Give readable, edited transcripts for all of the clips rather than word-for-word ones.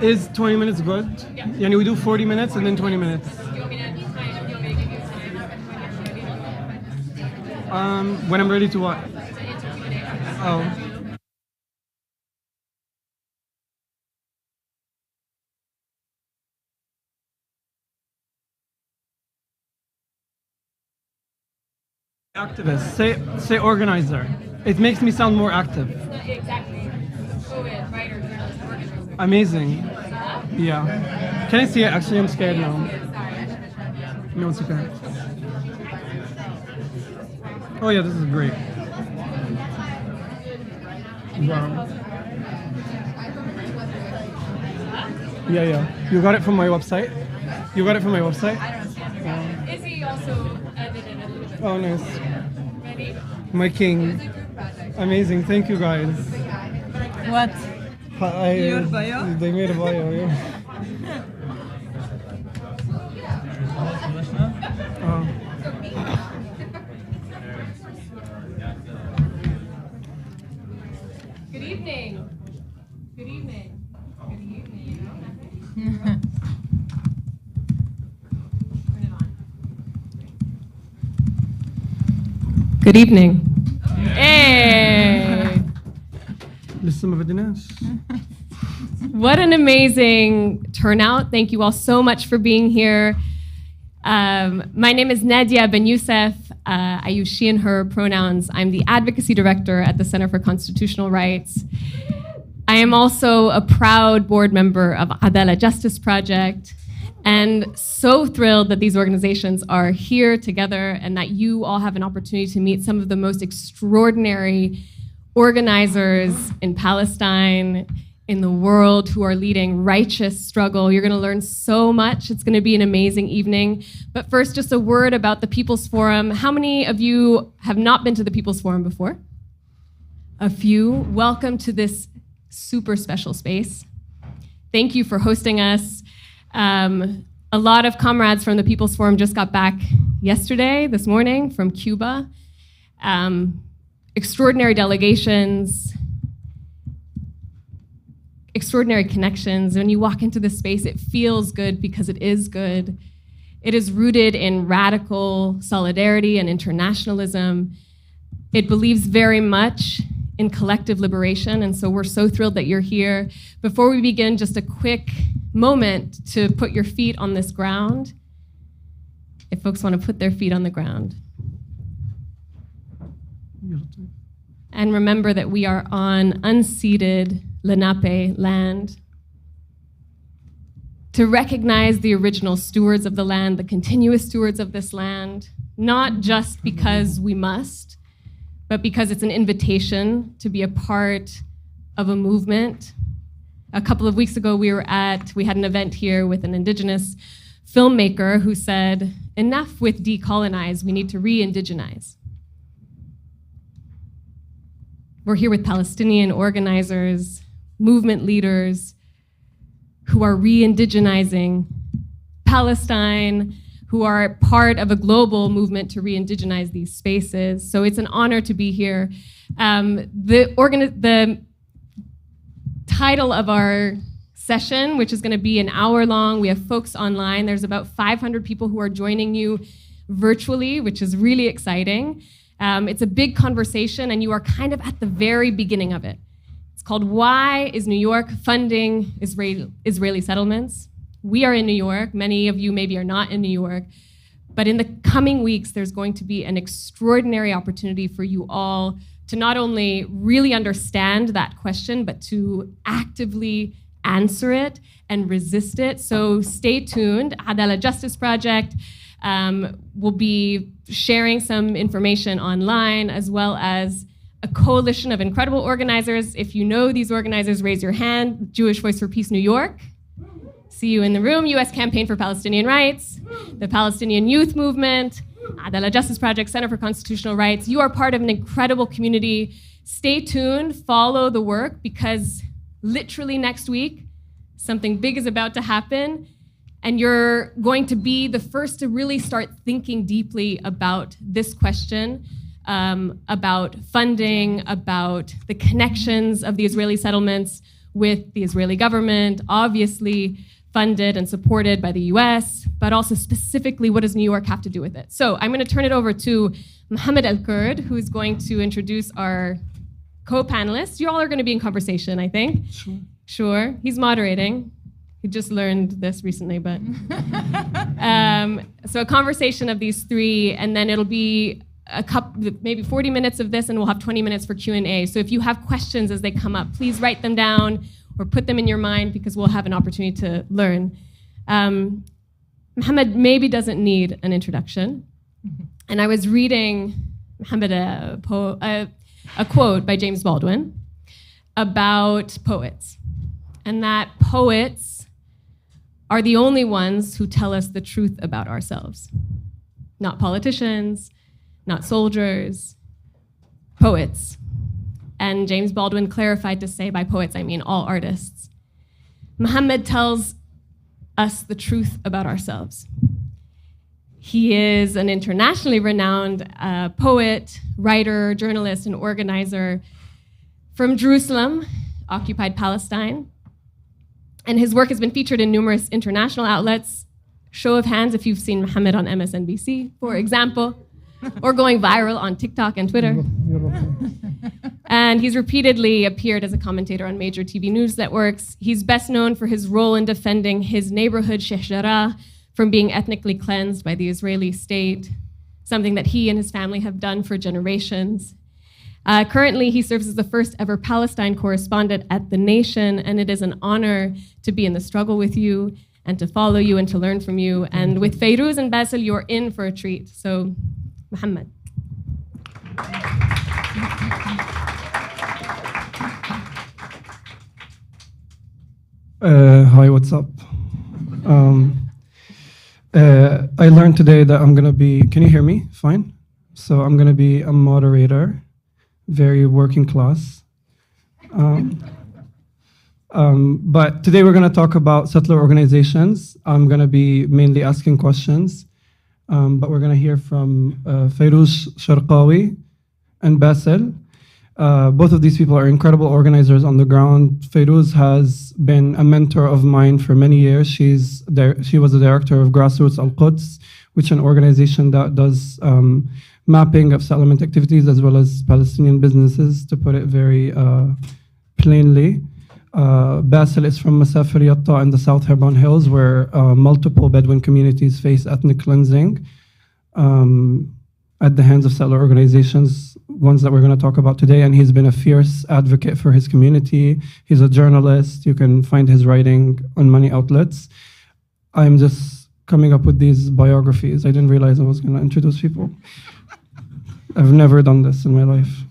Is 20 minutes good? Yeah. Yani we do 40 minutes and then 20 minutes. Do you want me to give you time? When I'm ready to what? Oh. Activist. Say organizer. It makes me sound more active. Exactly. Poet, writer, journalist, organizer. Amazing. Yeah. Can I see it? Actually, I'm scared now. No, it's okay. Oh yeah, this is great. Wow. Yeah. You got it from my website? You got it from my website? Is he also edited a little bit? Oh, nice. Ready? My king. Amazing. Thank you, guys. What? Your bio? They made a bio, yeah. Good evening. Good evening. Good evening. Turn it on. Good evening. Hey! لسه ما بدناش. What an amazing turnout. Thank you all so much for being here. My name is Nadia Ben Youssef. I use she and her pronouns. I'm the advocacy director at the Center for Constitutional Rights. I am also a proud board member of Adalah Justice Project, and so thrilled that these organizations are here together and that you all have an opportunity to meet some of the most extraordinary organizers in Palestine, in the world, who are leading righteous struggle. You're going to learn so much. It's going to be an amazing evening. But first, just a word about the People's Forum. How many of you have not been to the People's Forum before? A few. Welcome to this super special space. Thank you for hosting us. A lot of comrades from the People's Forum just got back this morning, from Cuba. Extraordinary delegations, extraordinary connections. When you walk into this space, it feels good because it is good. It is rooted in radical solidarity and internationalism. It believes very much in collective liberation, and so we're so thrilled that you're here. Before we begin, just a quick moment to put your feet on this ground, if folks want to put their feet on the ground. And remember that we are on unceded Lenape land. To recognize the original stewards of the land, the continuous stewards of this land, not just because we must, but because it's an invitation to be a part of a movement. A couple of weeks ago, we had an event here with an indigenous filmmaker who said, enough with decolonize, we need to re-indigenize. We're here with Palestinian organizers, movement leaders who are re-indigenizing Palestine, who are part of a global movement to re-indigenize these spaces. So it's an honor to be here. The title of our session, which is going to be an hour long, we have folks online. There's about 500 people who are joining you virtually, which is really exciting. It's a big conversation, and you are kind of at the very beginning of it. It's called Why is New York Funding Israeli Settlements? We are in New York. Many of you maybe are not in New York. But in the coming weeks, there's going to be an extraordinary opportunity for you all to not only really understand that question, but to actively answer it and resist it. So stay tuned. Adalah Justice Project will be sharing some information online, as well as a coalition of incredible organizers. If you know these organizers, raise your hand. Jewish Voice for Peace New York. See you in the room. U.S. Campaign for Palestinian Rights, the Palestinian Youth Movement, Adalah Justice Project, Center for Constitutional Rights. You are part of an incredible community. Stay tuned, follow the work, because literally next week, something big is about to happen, and you're going to be the first to really start thinking deeply about this question, about funding, about the connections of the Israeli settlements with the Israeli government, obviously funded and supported by the US, but also specifically, what does New York have to do with it? So I'm going to turn it over to Mohammed El-Kurd, who's going to introduce our co-panelists. You all are going to be in conversation, I think. Sure. He's moderating. He just learned this recently, but... so a conversation of these three, and then it'll be maybe 40 minutes of this, and we'll have 20 minutes for Q&A. So if you have questions as they come up, please write them down or put them in your mind, because we'll have an opportunity to learn. Mohammed maybe doesn't need an introduction. And I was reading, Mohammed, a quote by James Baldwin about poets, and that poets are the only ones who tell us the truth about ourselves. Not politicians, not soldiers, poets. And James Baldwin clarified to say, by poets, I mean all artists. Mohammed tells us the truth about ourselves. He is an internationally renowned poet, writer, journalist, and organizer from Jerusalem, occupied Palestine. And his work has been featured in numerous international outlets. Show of hands if you've seen Mohammed on MSNBC, for example, or going viral on TikTok and Twitter. And he's repeatedly appeared as a commentator on major TV news networks. He's best known for his role in defending his neighborhood, Sheikh Jarrah, from being ethnically cleansed by the Israeli state, something that he and his family have done for generations. Currently, he serves as the first ever Palestine correspondent at The Nation, and it is an honor to be in the struggle with you and to follow you and to learn from you. And with Fayrouz and Basel, you're in for a treat. So, Mohammed. Hi, what's up? I learned today that I'm gonna be, can you hear me? Fine? So I'm gonna be a moderator, very working class. But today we're gonna talk about settler organizations. I'm gonna be mainly asking questions, but we're gonna hear from Fayrouz Sharqawi and Basel. Both of these people are incredible organizers on the ground. Fayrouz has been a mentor of mine for many years. She was the director of Grassroots Al-Quds, which is an organization that does mapping of settlement activities as well as Palestinian businesses, to put it very plainly. Basel is from Masafer Yatta in the South Hebron Hills, where multiple Bedouin communities face ethnic cleansing at the hands of settler organizations, ones that we're going to talk about today. And he's been a fierce advocate for his community. He's a journalist. You can find his writing on many outlets. I'm just coming up with these biographies. I didn't realize I was going to introduce people. I've never done this in my life.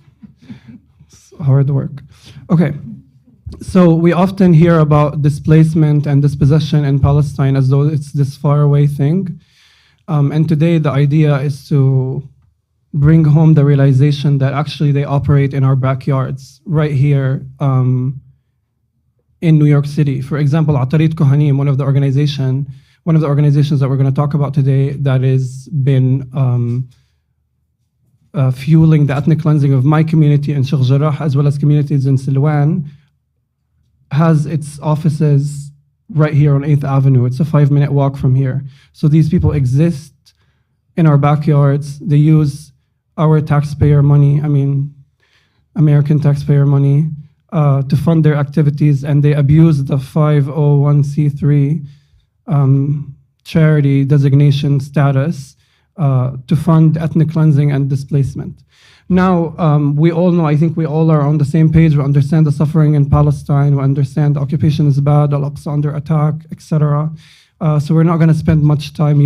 It's hard work. Okay. So we often hear about displacement and dispossession in Palestine as though it's this faraway thing. And today the idea is to bring home the realization that actually they operate in our backyards, right here in New York City. For example, Atarit Kohanim, one of the organizations that we're going to talk about today that has been fueling the ethnic cleansing of my community in Sheikh Jarrah, as well as communities in Silwan, has its offices right here on 8th Avenue. It's a 5-minute walk from here. So these people exist in our backyards. They use our taxpayer money, American taxpayer money, to fund their activities, and they abuse the 501c3 charity designation status to fund ethnic cleansing and displacement. Now, we all know, I think we all are on the same page. We understand the suffering in Palestine. We understand the occupation is bad, Al-Aqsa under attack, etc. So we're not going to spend much time,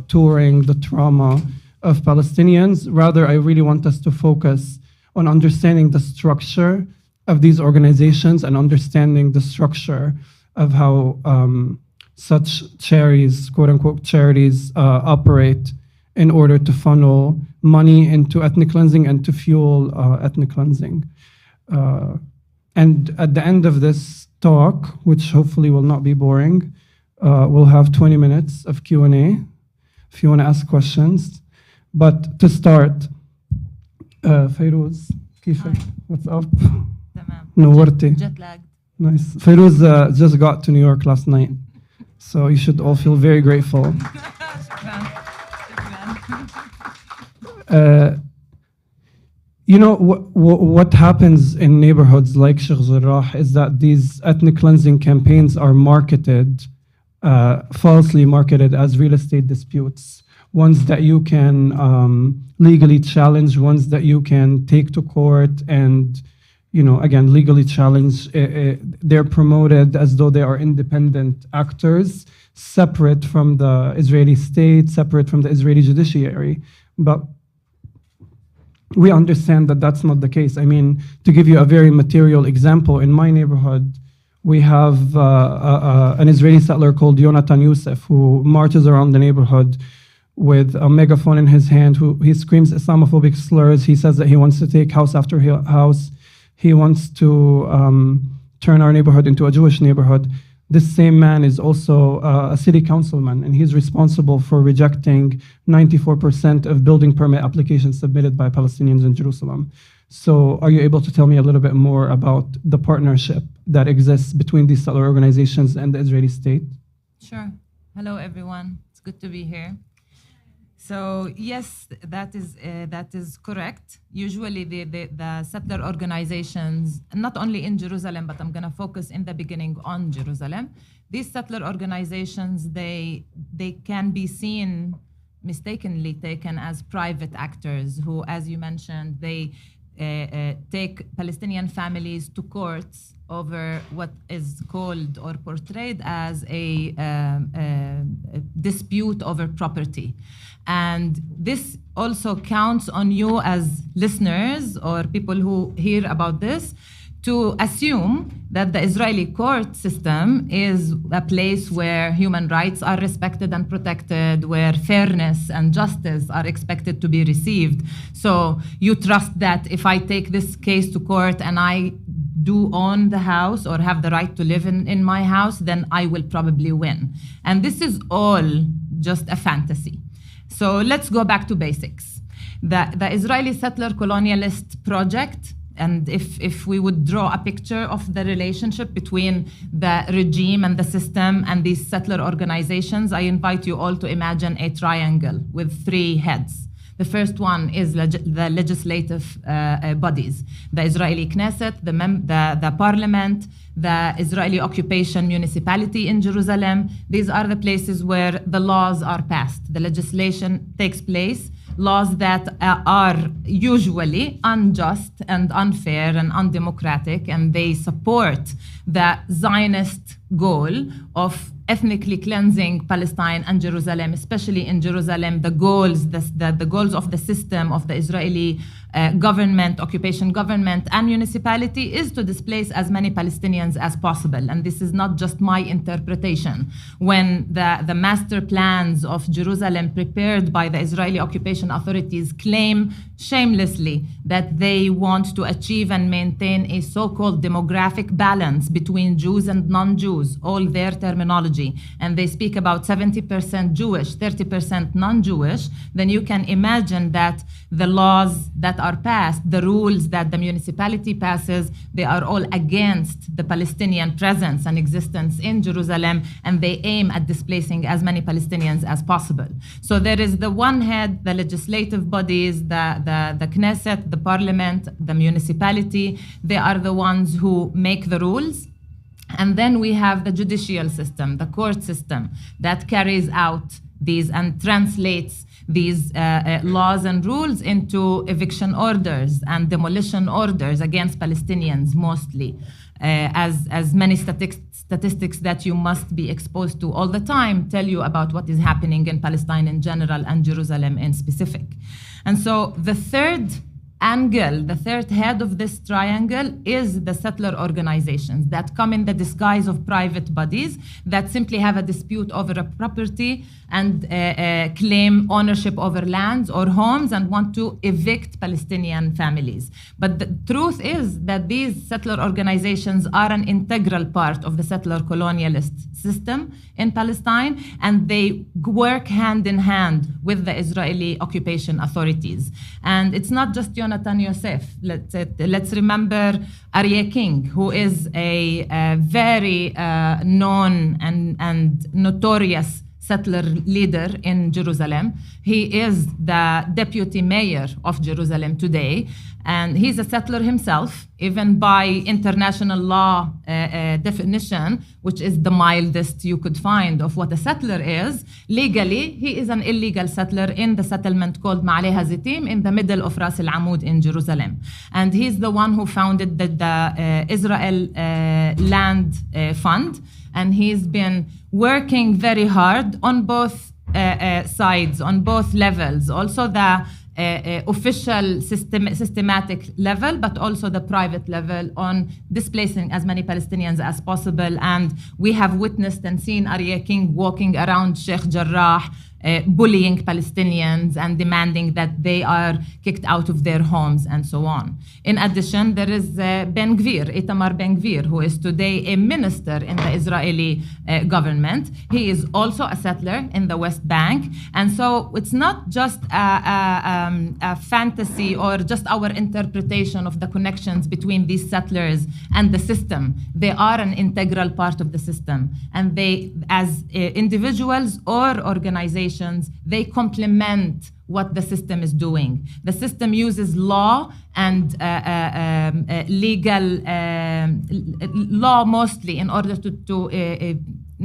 touring the trauma of Palestinians. Rather, I really want us to focus on understanding the structure of these organizations and understanding the structure of how such charities, quote unquote charities, operate in order to funnel money into ethnic cleansing and to fuel ethnic cleansing. And at the end of this talk, which hopefully will not be boring, we'll have 20 minutes of Q&A if you want to ask questions. But to start, Fayrouz, كيفك? What's up? تمام. نورتي. Jet lagged. Nice. Fayrouz just got to New York last night, so you should all feel very grateful. You know, what happens in neighborhoods like Sheikh Jarrah is that these ethnic cleansing campaigns are marketed, falsely marketed as real estate disputes, ones that you can legally challenge, ones that you can take to court and, you know, again, legally challenge. They're promoted as though they are independent actors, separate from the Israeli state, separate from the Israeli judiciary. But we understand that that's not the case. I mean, to give you a very material example, in my neighborhood, we have an Israeli settler called Yonatan Youssef who marches around the neighborhood with a megaphone in his hand, he screams Islamophobic slurs. He says that he wants to take house after house. He wants to turn our neighborhood into a Jewish neighborhood. This same man is also a city councilman, and he's responsible for rejecting 94% of building permit applications submitted by Palestinians in Jerusalem. So are you able to tell me a little bit more about the partnership that exists between these settler organizations and the Israeli state? Sure. Hello, everyone. It's good to be here. So yes, that is correct. Usually the settler organizations, not only in Jerusalem, but I'm going to focus in the beginning on Jerusalem. These settler organizations, they can be seen, mistakenly taken as private actors who, as you mentioned, they take Palestinian families to courts over what is called or portrayed as a dispute over property. And this also counts on you as listeners or people who hear about this to assume that the Israeli court system is a place where human rights are respected and protected, where fairness and justice are expected to be received. So you trust that if I take this case to court and I do own the house or have the right to live in my house, then I will probably win. And this is all just a fantasy. So let's go back to basics. The Israeli settler colonialist project, and if we would draw a picture of the relationship between the regime and the system and these settler organizations, I invite you all to imagine a triangle with 3 heads. The first one is the legislative bodies, the Israeli Knesset, the parliament, the Israeli occupation municipality in Jerusalem. These are the places where the laws are passed. The legislation takes place, laws that are usually unjust and unfair and undemocratic, and they support the Zionist goal of ethnically cleansing Palestine and Jerusalem, especially in Jerusalem. The goals of the system of the Israeli government, occupation government, and municipality is to displace as many Palestinians as possible. And this is not just my interpretation. When the master plans of Jerusalem prepared by the Israeli occupation authorities claim shamelessly that they want to achieve and maintain a so-called demographic balance between Jews and non-Jews, all their terminology, and they speak about 70% Jewish, 30% non-Jewish, then you can imagine that the laws that are passed, the rules that the municipality passes, they are all against the Palestinian presence and existence in Jerusalem, and they aim at displacing as many Palestinians as possible. So there is the one head, the legislative bodies, the Knesset, the parliament, the municipality, they are the ones who make the rules. And then we have the judicial system, the court system, that carries out these and translates these laws and rules into eviction orders and demolition orders against Palestinians mostly, as many statistics that you must be exposed to all the time tell you about what is happening in Palestine in general and Jerusalem in specific. And so the third angle, the third head of this triangle is the settler organizations that come in the disguise of private bodies that simply have a dispute over a property and claim ownership over lands or homes and want to evict Palestinian families. But the truth is that these settler organizations are an integral part of the settler colonialist system in Palestine, and they work hand in hand with the Israeli occupation authorities. And it's not just Yonatan Jonathan Yosef. Let's remember Aryeh King, who is a very known and notorious settler leader in Jerusalem. He is the deputy mayor of Jerusalem today, and he's a settler himself, even by international law definition, which is the mildest you could find of what a settler is. Legally, he is an illegal settler in the settlement called Ma'aleh HaZitim in the middle of Ras Al-Amud in Jerusalem. And he's the one who founded the Israel Land Fund, and he's been working very hard on both sides, on both levels, also the official systematic level, but also the private level on displacing as many Palestinians as possible. And we have witnessed and seen Aryeh King walking around Sheikh Jarrah, bullying Palestinians and demanding that they are kicked out of their homes and so on. In addition, there is Itamar Ben Gvir, who is today a minister in the Israeli government. He is also a settler in the West Bank. And so it's not just a fantasy or just our interpretation of the connections between these settlers and the system. They are an integral part of the system. And they, as individuals or organizations, they complement what the system is doing. The system uses law and legal law mostly in order to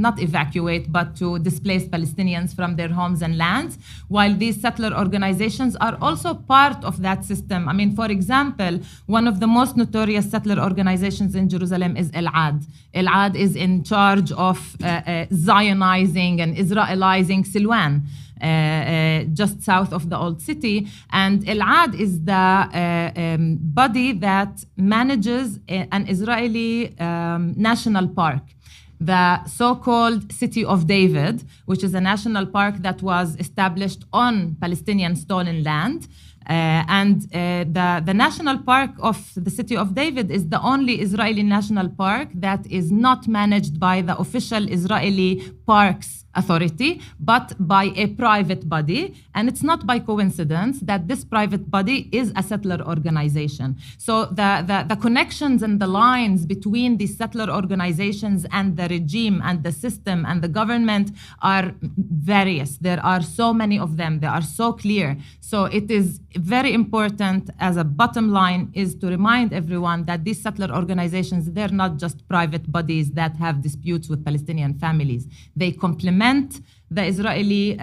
not evacuate, but to displace Palestinians from their homes and lands, while these settler organizations are also part of that system. I mean, for example, one of the most notorious settler organizations in Jerusalem is El-Ad. El-Ad is in charge of Zionizing and Israelizing Silwan, just south of the old city. And El-Ad is the body that manages an Israeli national park, the so-called City of David, which is a national park that was established on Palestinian stolen land. The national park of the City of David is the only Israeli national park that is not managed by the official Israeli Parks Authority, but by a private body. And it's not by coincidence that this private body is a settler organization. So the connections and the lines between these settler organizations and the regime and the system and the government are various. There are so many of them. They are so clear. So it is very important, as a bottom line, is to remind everyone that these settler organizations, they're not just private bodies that have disputes with Palestinian families. They complement the Israeli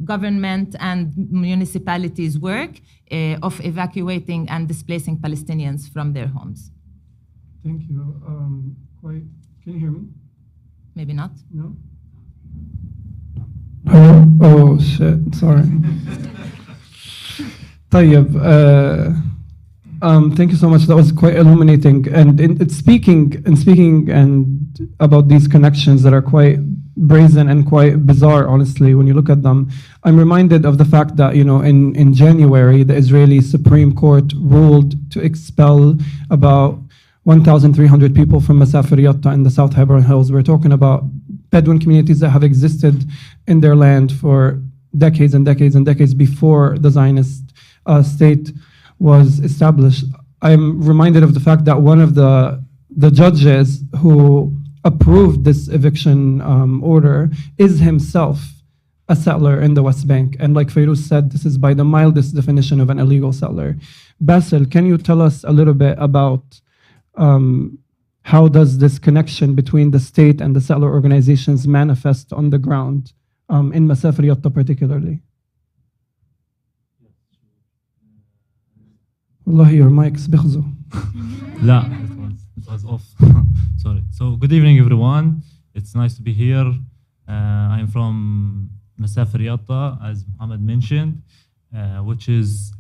government and municipalities' work of evacuating and displacing Palestinians from their homes. Thank you. Can you hear me? Maybe not. No? Oh shit, sorry. طيب, thank you so much. That was quite illuminating. And it's speaking and about these connections that are quite brazen and quite bizarre, honestly, when you look at them. I'm reminded of the fact that, in January, the Israeli Supreme Court ruled to expel about 1,300 people from Masafer Yatta in the South Hebron Hills. We're talking about Bedouin communities that have existed in their land for decades and decades and decades before the Zionist state was established. I'm reminded of the fact that one of the judges who approved this eviction order is himself a settler in the West Bank. And like Fayrouz said, this is by the mildest definition of an illegal settler. Basel, can you tell us a little bit about how does this connection between the state and the settler organizations manifest on the ground, in Masafer Yatta particularly? Wallahi, your mic's بيخزو. لا, it was off. Sorry. So good evening, everyone. It's nice to be here. I'm from Masafer Yatta, as Mohammed mentioned, which is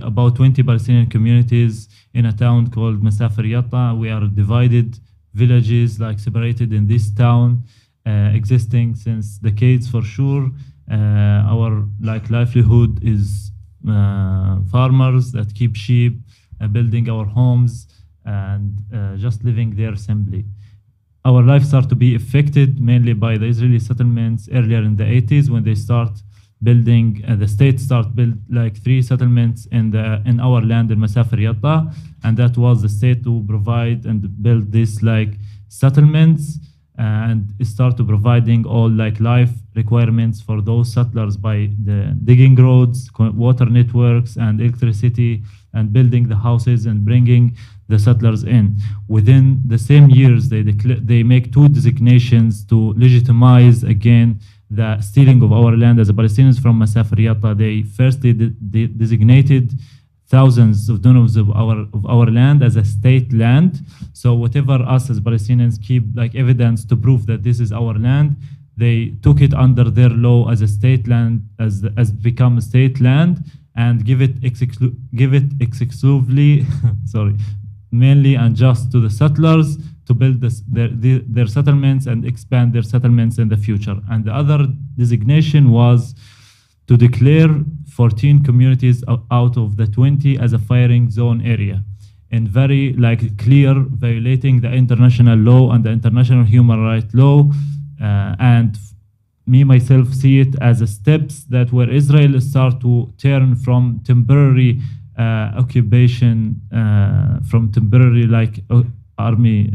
about 20 Palestinian communities in a town called Masafer Yatta. We are divided villages, separated in this town, existing since decades for sure. Our livelihood is farmers that keep sheep, building our homes, and just living there simply. Our lives start to be affected mainly by the Israeli settlements earlier in the 80s when they start building. The state start build like 3 settlements in our land in Masafer Yatta, and that was the state to provide and build these like settlements and start to providing all like life requirements for those settlers by the digging roads, water networks, and electricity, and building the houses and bringing the settlers in. Within the same years, they make 2 designations to legitimize again the stealing of our land as a Palestinians from Masafer Yatta. They firstly designated thousands of dunums of our land as a state land. So whatever us as Palestinians keep like evidence to prove that this is our land, they took it under their law as a state land, as become a state land, and give it exclusively, sorry, mainly and just to the settlers to build their settlements and expand their settlements in the future. And the other designation was to declare 14 communities out of the 20 as a firing zone area, in very like clear violating the international law and the international human rights law. And me myself see it as a steps that where Israel start to turn from temporary occupation, from temporary like army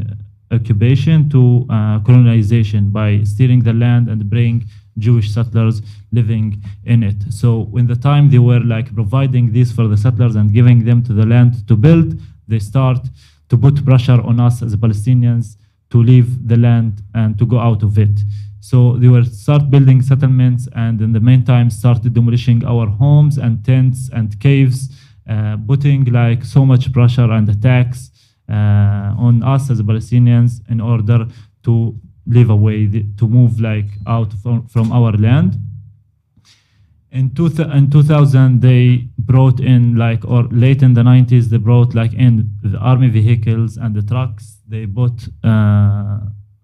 occupation to colonization by stealing the land and bring Jewish settlers living in it. So in the time they were like providing this for the settlers and giving them to the land to build, they start to put pressure on us as Palestinians to leave the land and to go out of it. So they were start building settlements, and in the meantime started demolishing our homes and tents and caves, putting like so much pressure and attacks on us as Palestinians in order to live away, to move like out from our land. In 2000, they brought in like, or late in the 90s, they brought like in the army vehicles and the trucks. They bought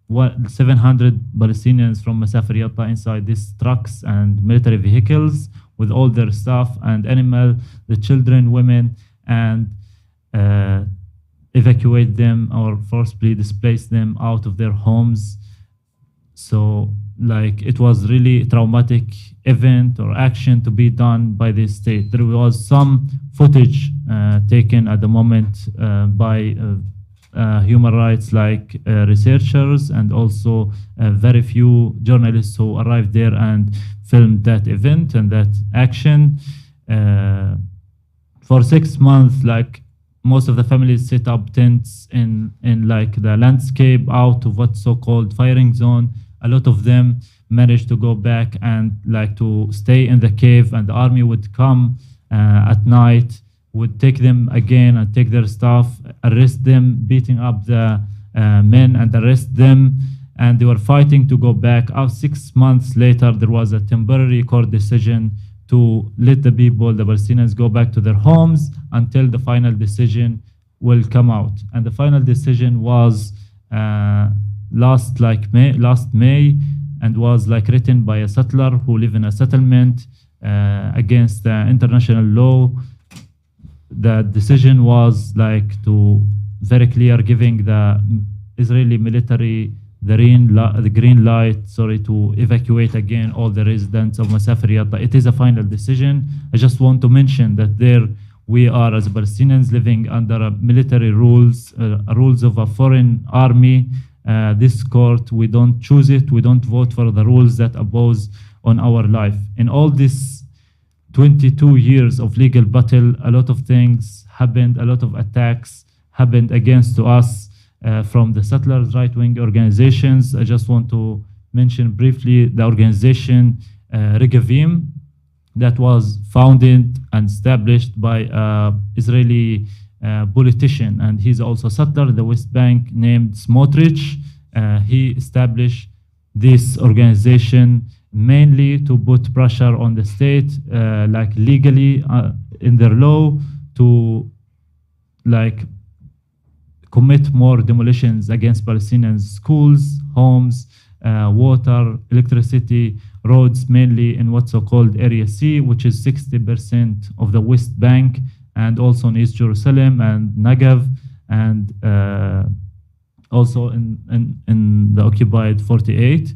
700 Palestinians from Masafer Yatta inside these trucks and military vehicles with all their stuff and animal, the children, women, and evacuate them or forcibly displace them out of their homes. So like it was really a traumatic event or action to be done by the state. There was some footage taken at the moment by human rights like researchers, and also very few journalists who arrived there and filmed that event and that action. For 6 months, like most of the families set up tents in like the landscape out of what's so-called firing zone. A lot of them managed to go back and like to stay in the cave, and the army would come at night, would take them again and take their stuff, arrest them, beating up the men and arrest them. And they were fighting to go back. 6 months later, there was a temporary court decision to let the people, the Palestinians, go back to their homes until the final decision will come out. And the final decision was last May, and was like written by a settler who live in a settlement against the international law. The decision was like to very clear, giving the Israeli military the green light, to evacuate again all the residents of Masafer Yatta. It is a final decision. I just want to mention that there we are as Palestinians living under military rules, rules of a foreign army. This court, we don't choose it. We don't vote for the rules that oppose on our life. In all this 22 years of legal battle, a lot of things happened, a lot of attacks happened against us from the settlers' right-wing organizations. I just want to mention briefly the organization Regavim, that was founded and established by an Israeli politician, and he's also a settler in the West Bank named Smotrich. He established this organization mainly to put pressure on the state, like legally in their law, to like commit more demolitions against Palestinian schools, homes, water, electricity, roads, mainly in what's so-called Area C, which is 60% of the West Bank, and also in East Jerusalem and Negev, and also in the occupied 48.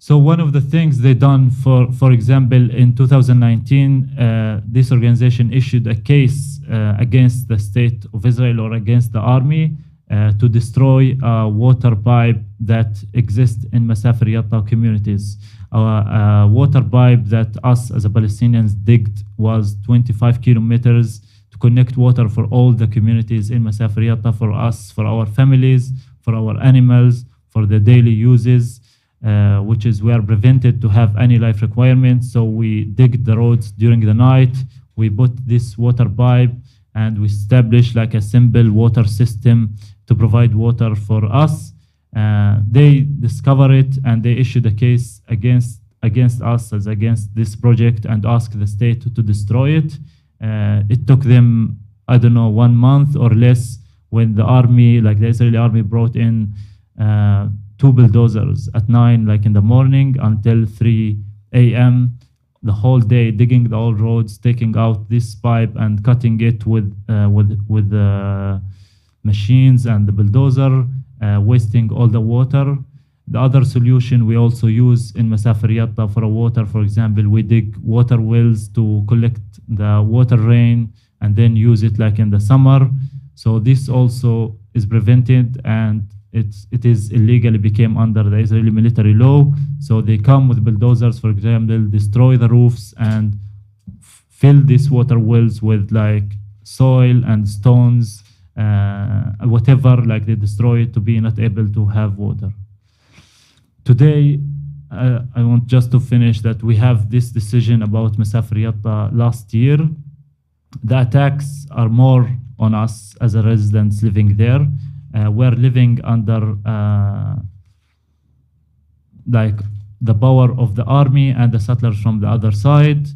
So one of the things they done, for example, in 2019, this organization issued a case against the state of Israel or against the army to destroy a water pipe that exists in Masafer Yatta communities. A water pipe that us as a Palestinians digged was 25 kilometers to connect water for all the communities in Masafer Yatta, for us, for our families, for our animals, for the daily uses. Which is we are prevented to have any life requirements. So we dig the roads during the night. We put this water pipe and we establish like a simple water system to provide water for us. They discover it and they issued a case against us as against this project and asked the state to destroy it. It took them, I don't know, 1 month or less when the army, like the Israeli army, brought in 2 bulldozers at 9, like in the morning, until 3 a.m. the whole day, digging the old roads, taking out this pipe and cutting it with the machines and the bulldozer, wasting all the water. The other solution we also use in Masafer Yatta for water, for example, we dig water wells to collect the water rain and then use it like in the summer. So this also is prevented, and it is illegally became under the Israeli military law. So they come with bulldozers, for example, destroy the roofs and fill these water wells with like soil and stones, whatever, like they destroy it to be not able to have water. Today, I want just to finish that we have this decision about Masafer Yatta last year. The attacks are more on us as a residents living there. We're living under like the power of the army and the settlers from the other side.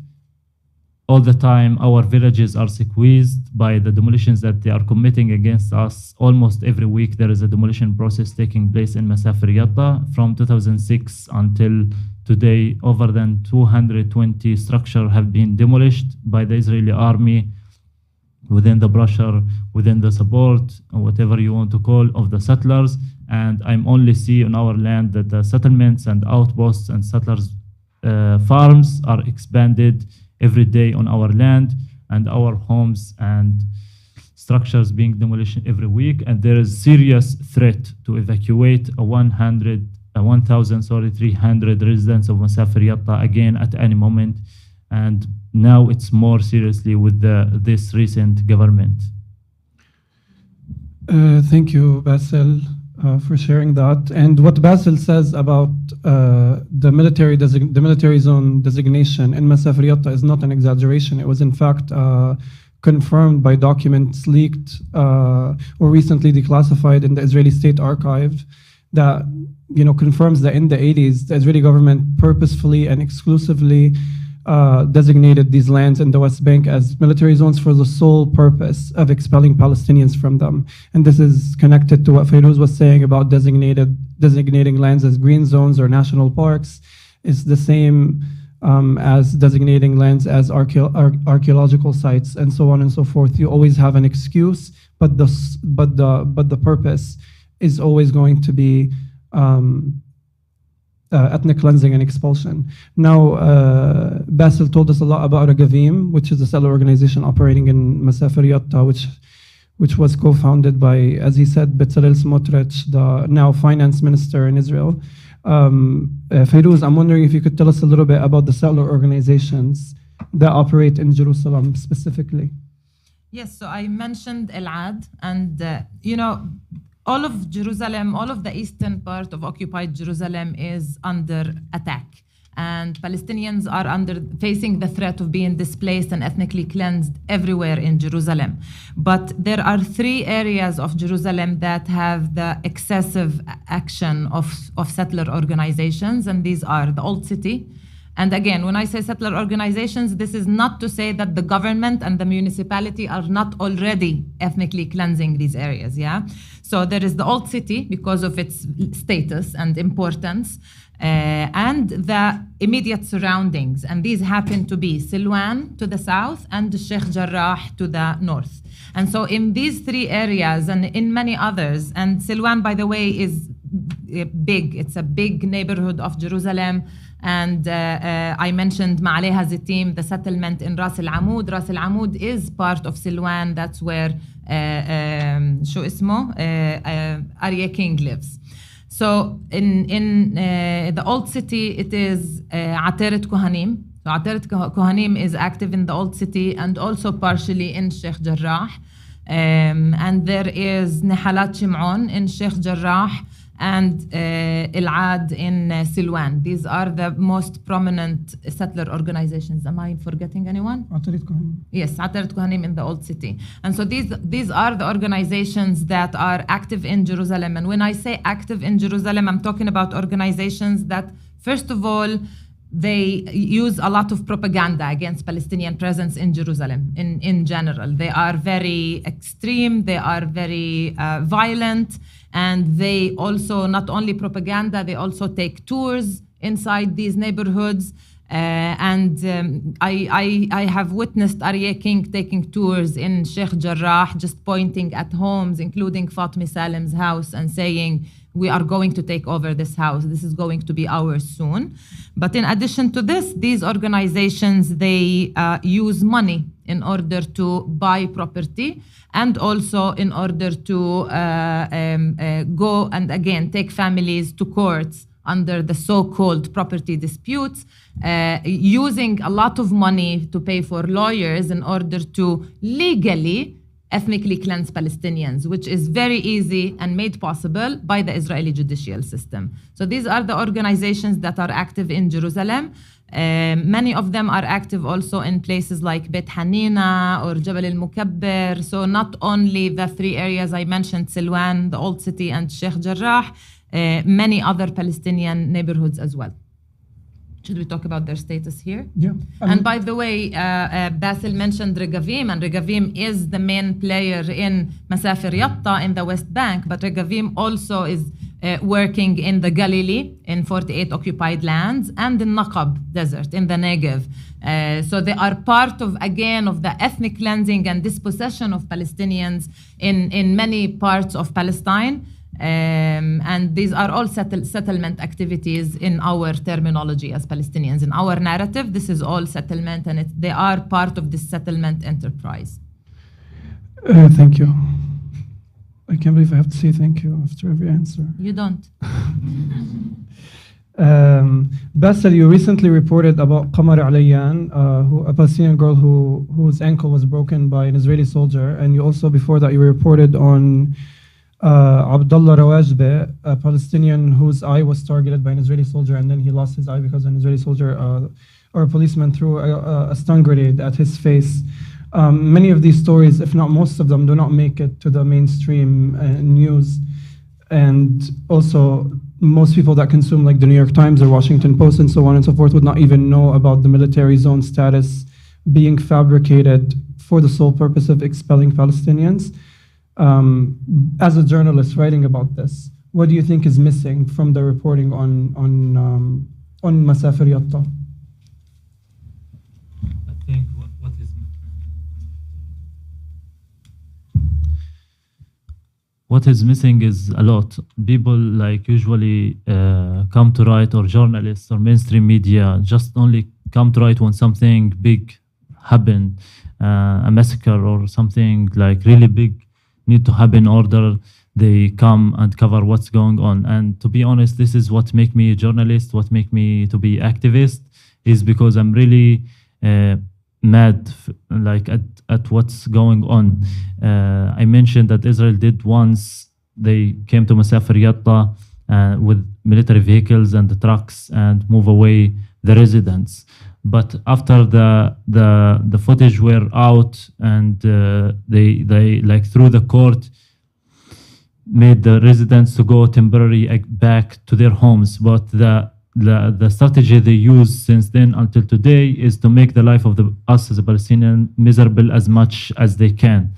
All the time, our villages are squeezed by the demolitions that they are committing against us. Almost every week, there is a demolition process taking place in Masafer Yatta. From 2006 until today, over than 220 structures have been demolished by the Israeli army within the pressure, within the support, or whatever you want to call, of the settlers. And I'm only see on our land that the settlements and outposts and settlers' farms are expanded every day on our land, and our homes and structures being demolished every week. And there is serious threat to evacuate 1,300 residents of Masafer Yatta again at any moment. And now it's more seriously with this recent government. Thank you, Basel, for sharing that. And what Basel says about the military zone designation in Masafer Yatta is not an exaggeration. It was in fact confirmed by documents leaked or recently declassified in the Israeli State Archive that confirms that in the 80s, the Israeli government purposefully and exclusively designated these lands in the West Bank as military zones for the sole purpose of expelling Palestinians from them. And this is connected to what Fayrouz was saying about designating lands as green zones or national parks. It's the same as designating lands as archaeological sites and so on and so forth. You always have an excuse, but the purpose is always going to be ethnic cleansing and expulsion. Now, Basel told us a lot about Agavim, which is a settler organization operating in Masafer Yatta, which was co-founded by, as he said, Bezalel Smotrich, the now finance minister in Israel. Fayrouz, I'm wondering if you could tell us a little bit about the settler organizations that operate in Jerusalem specifically. Yes, so I mentioned El-Ad, and all of Jerusalem, all of the eastern part of occupied Jerusalem is under attack. And Palestinians are facing the threat of being displaced and ethnically cleansed everywhere in Jerusalem. But there are 3 areas of Jerusalem that have the excessive action of settler organizations, and these are the Old City. And again, when I say settler organizations, this is not to say that the government and the municipality are not already ethnically cleansing these areas, yeah? So there is the Old City because of its status and importance, and the immediate surroundings. And these happen to be Silwan to the south and Sheikh Jarrah to the north. And so in these 3 areas and in many others, and Silwan, by the way, is big. It's a big neighborhood of Jerusalem. And I mentioned Ma'aleha Zitim, the settlement in Ras Al Amud. Ras Al Amud is part of Silwan. That's where شو اسمه Aryeh King lives. So in the old city, it is Ateret Kohanim. So Ateret Kohanim is active in the old city and also partially in Sheikh Jarrah. And there is Nehalat Shim'on in Sheikh Jarrah and Al-Ad in Silwan. These are the most prominent settler organizations. Am I forgetting anyone? Ateret Kohanim. Yes, Ateret Kohanim in the old city. And so these are the organizations that are active in Jerusalem. And when I say active in Jerusalem, I'm talking about organizations that, first of all, they use a lot of propaganda against Palestinian presence in Jerusalem in general. They are very extreme, they are very violent, and they also, not only propaganda, they also take tours inside these neighborhoods. I have witnessed Aryeh King taking tours in Sheikh Jarrah, just pointing at homes, including Fatmi Salim's house, and saying, we are going to take over this house. This is going to be ours soon. But in addition to this, these organizations, they use money in order to buy property and also in order to go and again take families to courts under the so-called property disputes, using a lot of money to pay for lawyers in order to legally ethnically cleanse Palestinians, which is very easy and made possible by the Israeli judicial system. So these are the organizations that are active in Jerusalem. Many of them are active also in places like Beit Hanina or Jabal al-Mukabbir. So not only the three areas I mentioned, Silwan, the Old City, and Sheikh Jarrah, many other Palestinian neighborhoods as well. Should we talk about their status here? Yeah. And by the way, Basel mentioned Regavim, and Regavim is the main player in Masafer Yatta in the West Bank, but Regavim also is working in the Galilee, in 48 occupied lands, and in Naqab Desert, in the Negev. So they are part of, again, of the ethnic cleansing and dispossession of Palestinians in many parts of Palestine. And these are all settlement activities in our terminology as Palestinians. In our narrative, this is all settlement, and they are part of this settlement enterprise. Thank you. I can't believe I have to say thank you after every answer. You don't. Basel, you recently reported about Qamar Alayyan, a Palestinian girl whose ankle was broken by an Israeli soldier, and you also, before that, you reported on Abdullah Rawajbe, a Palestinian whose eye was targeted by an Israeli soldier, and then he lost his eye because an Israeli soldier or a policeman threw a stun grenade at his face. Many of these stories, if not most of them, do not make it to the mainstream news. And also, most people that consume like the New York Times or Washington Post and so on and so forth would not even know about the military zone status being fabricated for the sole purpose of expelling Palestinians. As a journalist writing about this, what do you think is missing from the reporting on Masafer Yatta? I think what is missing is a lot. People like usually come to write, or journalists or mainstream media just only come to write when something big happened, a massacre or something like really big need to happen in order they come and cover what's going on. And to be honest, this is what make me a journalist, what make me to be activist, is because I'm really mad like at what's going on. I mentioned that Israel did once, they came to Masafer Yatta with military vehicles and the trucks and move away the residents. But after the footage were out and they like through the court made the residents to go temporarily back to their homes. But the strategy they use since then until today is to make the life of us as a Palestinian miserable as much as they can.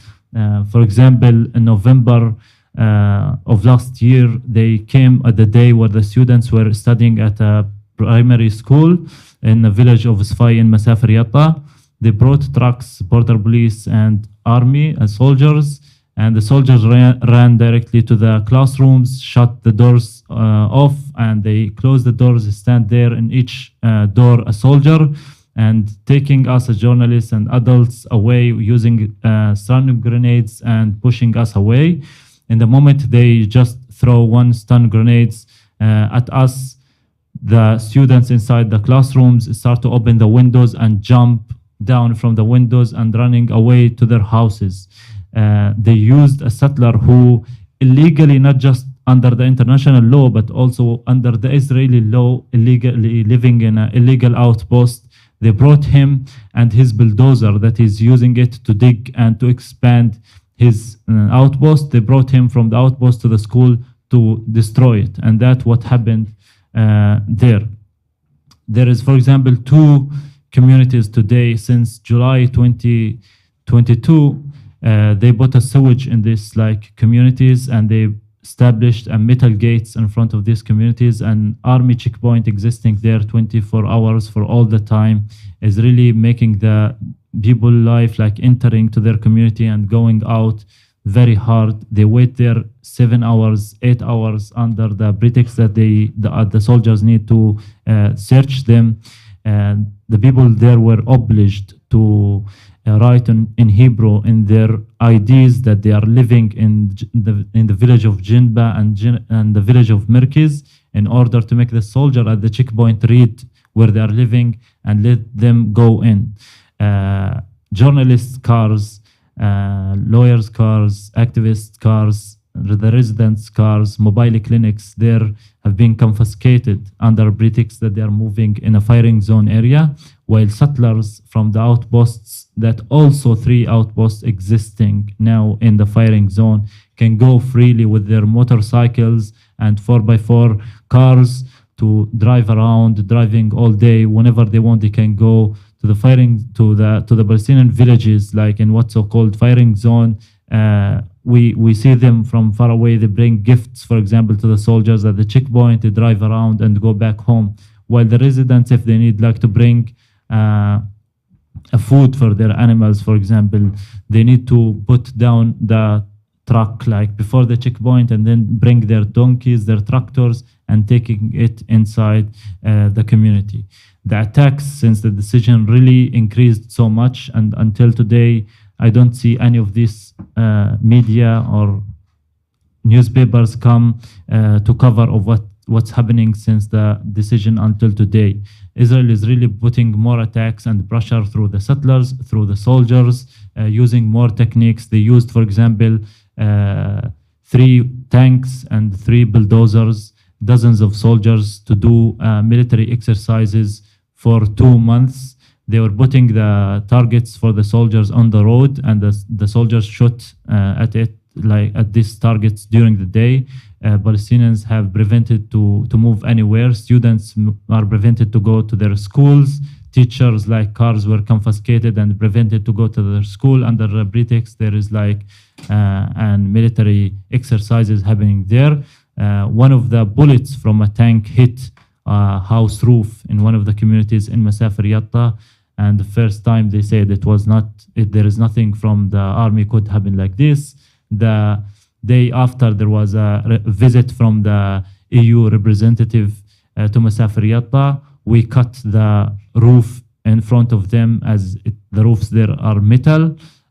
For example, in November of last year, they came at the day where the students were studying at a primary school in the village of Sfai in Masafer Yatta. They brought trucks, border police and army and soldiers, and the soldiers ran directly to the classrooms, shut the doors off, and they closed the doors, stand there in each door a soldier, and taking us as journalists and adults away using stun grenades and pushing us away. In the moment they just throw one stun grenades at us, the students inside the classrooms start to open the windows and jump down from the windows and running away to their houses. They used a settler who illegally, not just under the international law, but also under the Israeli law, illegally living in an illegal outpost. They brought him and his bulldozer that he's using it to dig and to expand his outpost. They brought him from the outpost to the school to destroy it. And that's what happened there. There is, for example, 2 communities today since July 2022. They put a sewage in these communities, and they established metal gates in front of these communities. And army checkpoint existing there 24 hours for all the time is really making the people life entering to their community and going out very hard. They wait there 7 hours, 8 hours under the pretext that the soldiers need to search them. And the people there were obliged to write in Hebrew in their IDs that they are living in the village of Jinba and the village of Merkiz, in order to make the soldier at the checkpoint read where they are living and let them go in. Journalists' cars, lawyers' cars, activists' cars, the residents' cars, mobile clinics there have been confiscated under pretext that they are moving in a firing zone area, while settlers from the outposts, that also 3 outposts existing now in the firing zone, can go freely with their motorcycles and 4x4 cars to drive around, driving all day. Whenever they want, they can go to the Palestinian villages, in what's so-called firing zone. We see them from far away. They bring gifts, for example, to the soldiers at the checkpoint. They drive around and go back home. While the residents, if they need to bring a food for their animals, for example, they need to put down the truck before the checkpoint and then bring their donkeys, their tractors, and taking it inside the community. The attacks since the decision really increased so much, and until today, I don't see any of these media or newspapers come to cover of what's happening since the decision until today. Israel is really putting more attacks and pressure through the settlers, through the soldiers, using more techniques. They used, for example, 3 tanks and 3 bulldozers, dozens of soldiers to do military exercises for 2 months. They were putting the targets for the soldiers on the road, and the soldiers shot at it, at these targets during the day. Palestinians have prevented to move anywhere. Students are prevented to go to their schools. Teachers, cars were confiscated and prevented to go to their school under the pretext there is and military exercises happening there. One of the bullets from a tank hit a house roof in one of the communities in Masafer Yatta, and the first time they said there is nothing from the army could happen like this. The day after, there was a visit from the EU representative to Masafer Yatta. We cut the roof in front of them, as the roofs there are metal,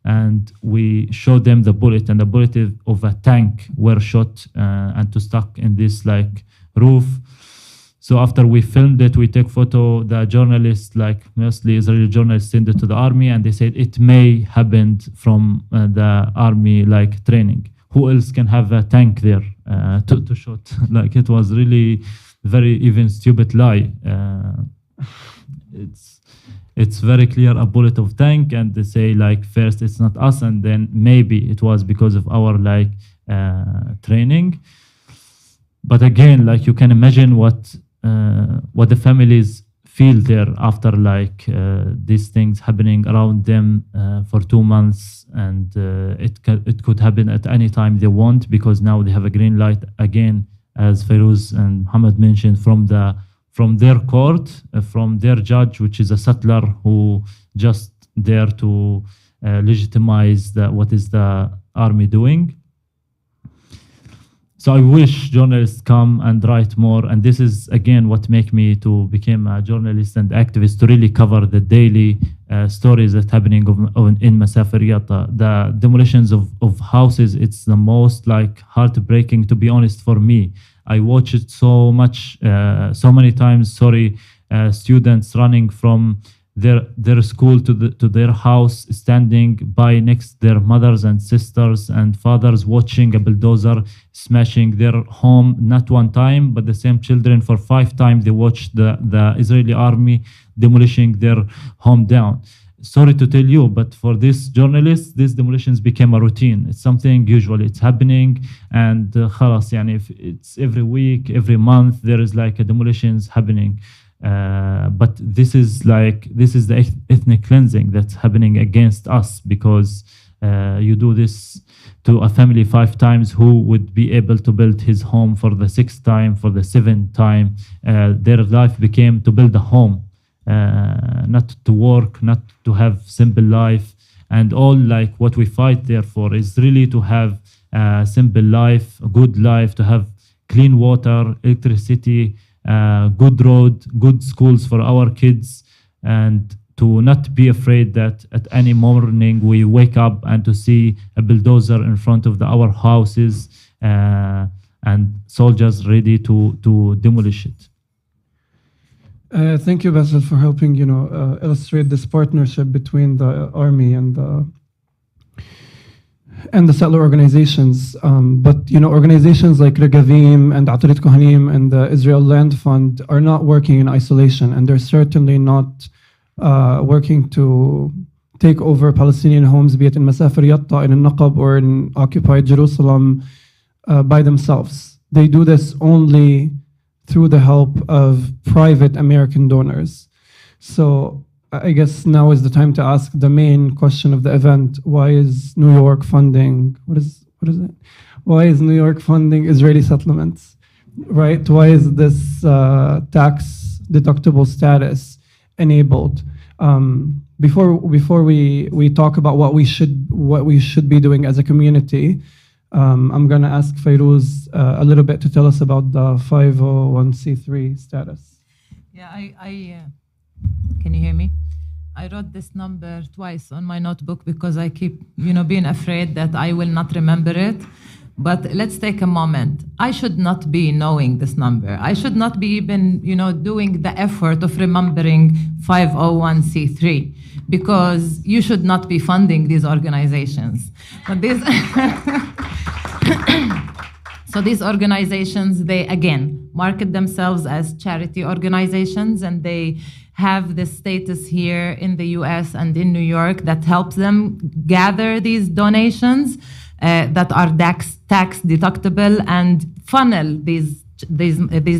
and we showed them the bullet, and the bullet of a tank were shot and to stuck in this roof. So after we filmed it, we took photo. The journalists, mostly Israeli journalists, sent it to the army, and they said it may happen from the army training. Who else can have a tank there to shoot? It was really very even stupid lie. It's very clear a bullet of tank, and they say first it's not us, and then maybe it was because of our training. But again, you can imagine what the families feel there after these things happening around them for 2 months, and it could happen at any time they want, because now they have a green light again, as Fayrouz and Mohammed mentioned, from their court, from their judge, which is a settler who just there to legitimize what is the army doing. So I wish journalists come and write more, and this is again what make me to become a journalist and activist, to really cover the daily stories that happening in Masafer Yatta. The demolitions of houses, it's the most like heartbreaking, to be honest, for me. I watch it so much, so many times. Students running from their school to their house, standing by next their mothers and sisters and fathers, watching a bulldozer smashing their home, not one time, but the same children for 5 times they watched the Israeli army demolishing their home down. Sorry to tell you, but for these journalists, these demolitions became a routine. It's something usually it's happening, and khalas, yani, if it's every week, every month, there is like a demolitions happening. But this is the ethnic cleansing that's happening against us, because you do this to a family 5 times who would be able to build his home for the 6th time, for the 7th time. Their life became to build a home, not to work, not to have simple life. And all like what we fight there for is really to have a simple life, a good life, to have clean water, electricity, good road, good schools for our kids, and to not be afraid that at any morning we wake up and to see a bulldozer in front of our houses and soldiers ready to demolish it. Thank you, Basel, for helping illustrate this partnership between the army and the settler organizations. But organizations like Regavim and Atarit Kohanim and the Israel Land Fund are not working in isolation, and they're certainly not working to take over Palestinian homes, be it in Masafer Yatta, in Naqab, or in occupied Jerusalem by themselves. They do this only through the help of private American donors. So I guess now is the time to ask the main question of the event. Why is New York funding, what is it? Why is New York funding Israeli settlements, right? Why is this tax deductible status enabled? Before we talk about what we should be doing as a community, I'm going to ask Fayrouz a little bit to tell us about the 501c3 status. Yeah, I can you hear me? I wrote this number twice on my notebook because I keep, being afraid that I will not remember it. But let's take a moment. I should not be knowing this number. I should not be even, doing the effort of remembering 501c3, because you should not be funding these organizations. But so these organizations, they again market themselves as charity organizations, and they have this status here in the US and in New York that helps them gather these donations that are tax deductible and funnel these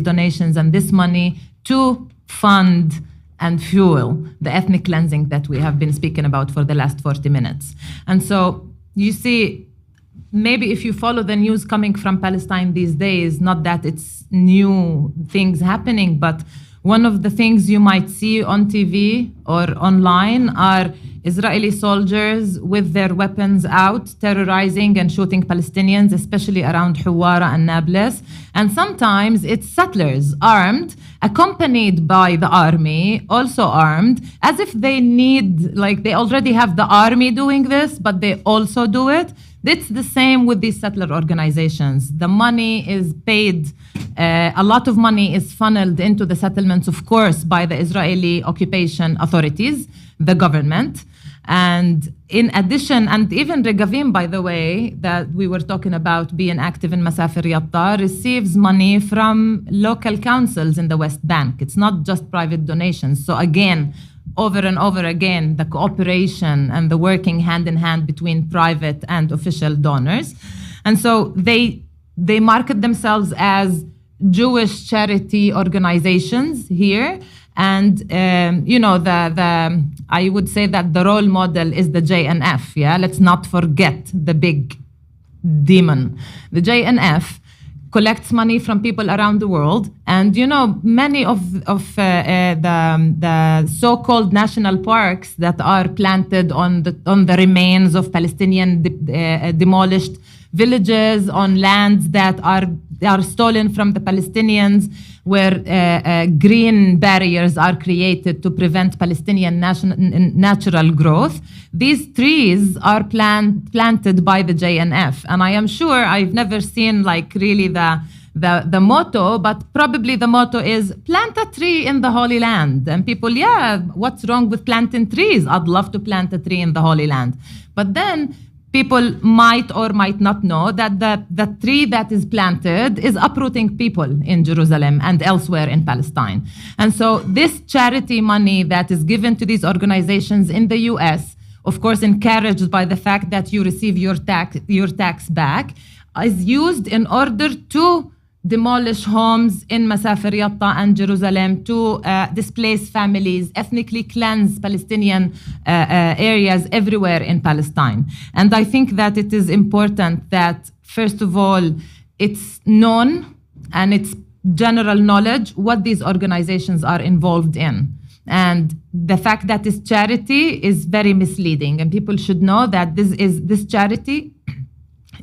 donations and this money to fund and fuel the ethnic cleansing that we have been speaking about for the last 40 minutes. And so you see, maybe if you follow the news coming from Palestine these days, not that it's new things happening, but one of the things you might see on TV or online are Israeli soldiers with their weapons out, terrorizing and shooting Palestinians, especially around Huwara and Nablus. And sometimes it's settlers armed, accompanied by the army, also armed, as if they need, like they already have the army doing this, but they also do it. It's the same with these settler organizations. The money is paid, a lot of money is funneled into the settlements, of course, by the Israeli occupation authorities, the government. And in addition, and even Regavim, by the way, that we were talking about being active in Masafer Yatta, receives money from local councils in the West Bank. It's not just private donations. So again, over and over again, the cooperation and the working hand in hand between private and official donors. And so they market themselves as Jewish charity organizations here. And, I would say that the role model is the JNF, yeah? Let's not forget the big demon. The JNF collects money from people around the world. And you know, many of the so-called national parks that are planted on the remains of Palestinian demolished villages, on lands that are stolen from the Palestinians, where green barriers are created to prevent Palestinian natural growth. These trees are planted by the JNF. And I am sure I've never seen like really the motto, but probably the motto is plant a tree in the Holy Land. And people, yeah, what's wrong with planting trees? I'd love to plant a tree in the Holy Land. But then people might or might not know that the tree that is planted is uprooting people in Jerusalem and elsewhere in Palestine. And so this charity money that is given to these organizations in the US, of course encouraged by the fact that you receive your tax back, is used in order to demolish homes in Masafer Yatta and Jerusalem, to displace families, ethnically cleanse Palestinian areas everywhere in Palestine. And I think that it is important that, first of all, it's known and it's general knowledge what these organizations are involved in. And the fact that it's charity is very misleading, and people should know that this charity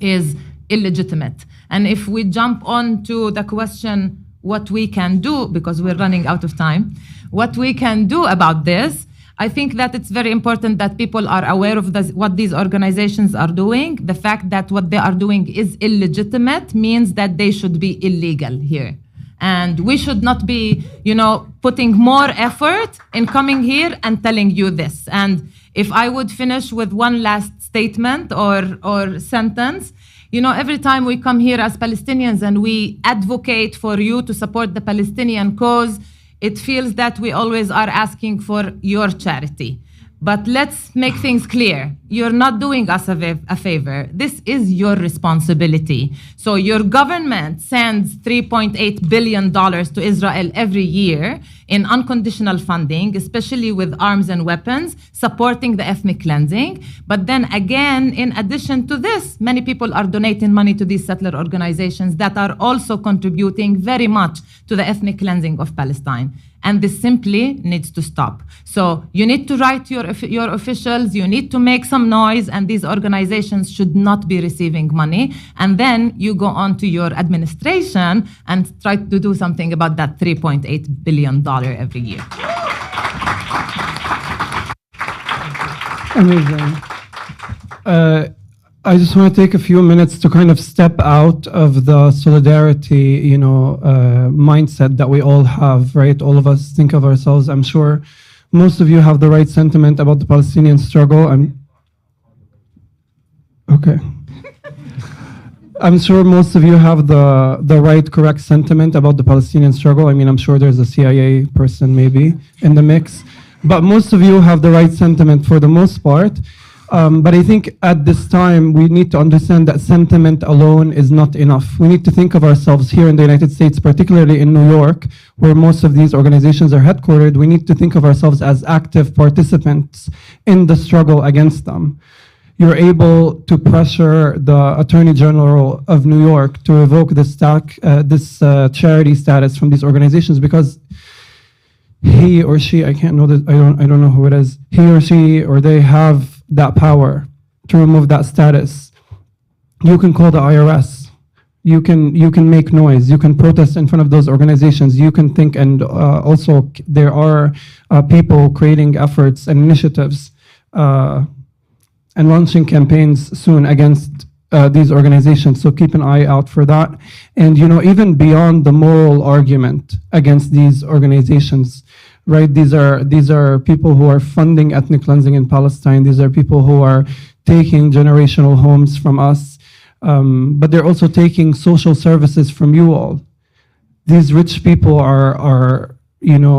is illegitimate. And if we jump on to the question, what we can do, because we're running out of time, what we can do about this, I think that it's very important that people are aware of what these organizations are doing. The fact that what they are doing is illegitimate means that they should be illegal here. And we should not be, putting more effort in coming here and telling you this. And if I would finish with one last statement or sentence, every time we come here as Palestinians and we advocate for you to support the Palestinian cause, it feels that we always are asking for your charity. But let's make things clear. You're not doing us a favor. This is your responsibility. So your government sends $3.8 billion to Israel every year in unconditional funding, especially with arms and weapons, supporting the ethnic cleansing. But then again, in addition to this, many people are donating money to these settler organizations that are also contributing very much to the ethnic cleansing of Palestine. And this simply needs to stop. So you need to write your officials, you need to make some noise, and these organizations should not be receiving money. And then you go on to your administration and try to do something about that $3.8 billion every year. Amazing. I just want to take a few minutes to kind of step out of the solidarity, mindset that we all have, right? All of us think of ourselves. I'm sure most of you have the right sentiment about the Palestinian struggle. I'm sure most of you have the right, correct sentiment about the Palestinian struggle. I mean, I'm sure there's a CIA person maybe in the mix, but most of you have the right sentiment for the most part. But I think at this time, we need to understand that sentiment alone is not enough. We need to think of ourselves here in the United States, particularly in New York, where most of these organizations are headquartered. We need to think of ourselves as active participants in the struggle against them. You're able to pressure the Attorney General of New York to revoke this charity status from these organizations because he or she, I can't know that, I don't know who it is, he or she or they have that power to remove that status. You can call the IRS. You can make noise. You can protest in front of those organizations. You can think, and also there are people creating efforts and initiatives and launching campaigns soon against these organizations. So keep an eye out for that. And even beyond the moral argument against these organizations, right? These are people who are funding ethnic cleansing in Palestine. These are people who are taking generational homes from us, but they're also taking social services from you all. These rich people are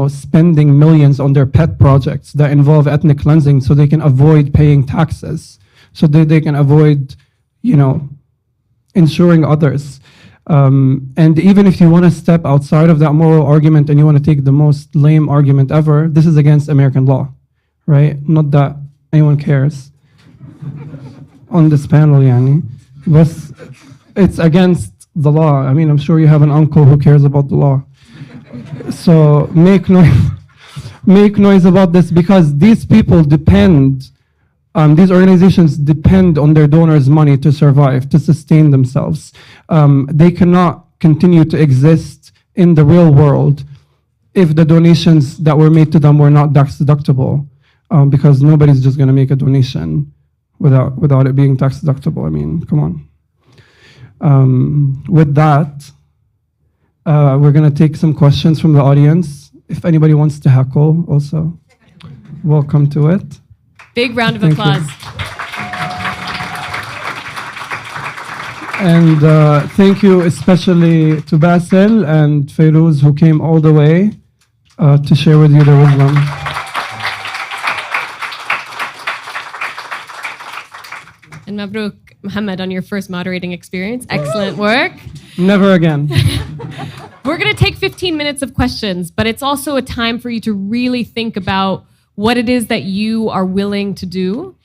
spending millions on their pet projects that involve ethnic cleansing so they can avoid paying taxes, so that they can avoid, insuring others. And even if you want to step outside of that moral argument and you want to take the most lame argument ever, this is against American law, right? Not that anyone cares on this panel, but it's against the law. I mean, I'm sure you have an uncle who cares about the law. So make noise about this, because these people depend, these organizations depend on their donors' money to survive, to sustain themselves. They cannot continue to exist in the real world if the donations that were made to them were not tax deductible, because nobody's just going to make a donation without it being tax deductible. I mean, come on. With that, we're going to take some questions from the audience. If anybody wants to heckle also, welcome to it. Big round of applause. And thank you especially to Basel and Fayrouz, who came all the way to share with you their wisdom. And Mabruk, Mohammed, on your first moderating experience. Excellent work. Never again. We're going to take 15 minutes of questions, but it's also a time for you to really think about what it is that you are willing to do.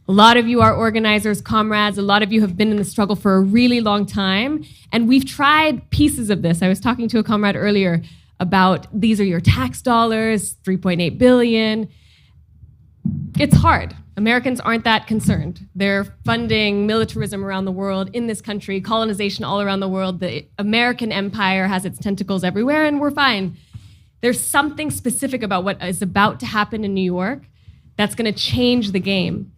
A lot of you are organizers, comrades. A lot of you have been in the struggle for a really long time. And we've tried pieces of this. I was talking to a comrade earlier about these are your tax dollars, 3.8 billion. It's hard. Americans aren't that concerned. They're funding militarism around the world, in this country, colonization all around the world. The American empire has its tentacles everywhere, and we're fine. There's something specific about what is about to happen in New York that's going to change the game.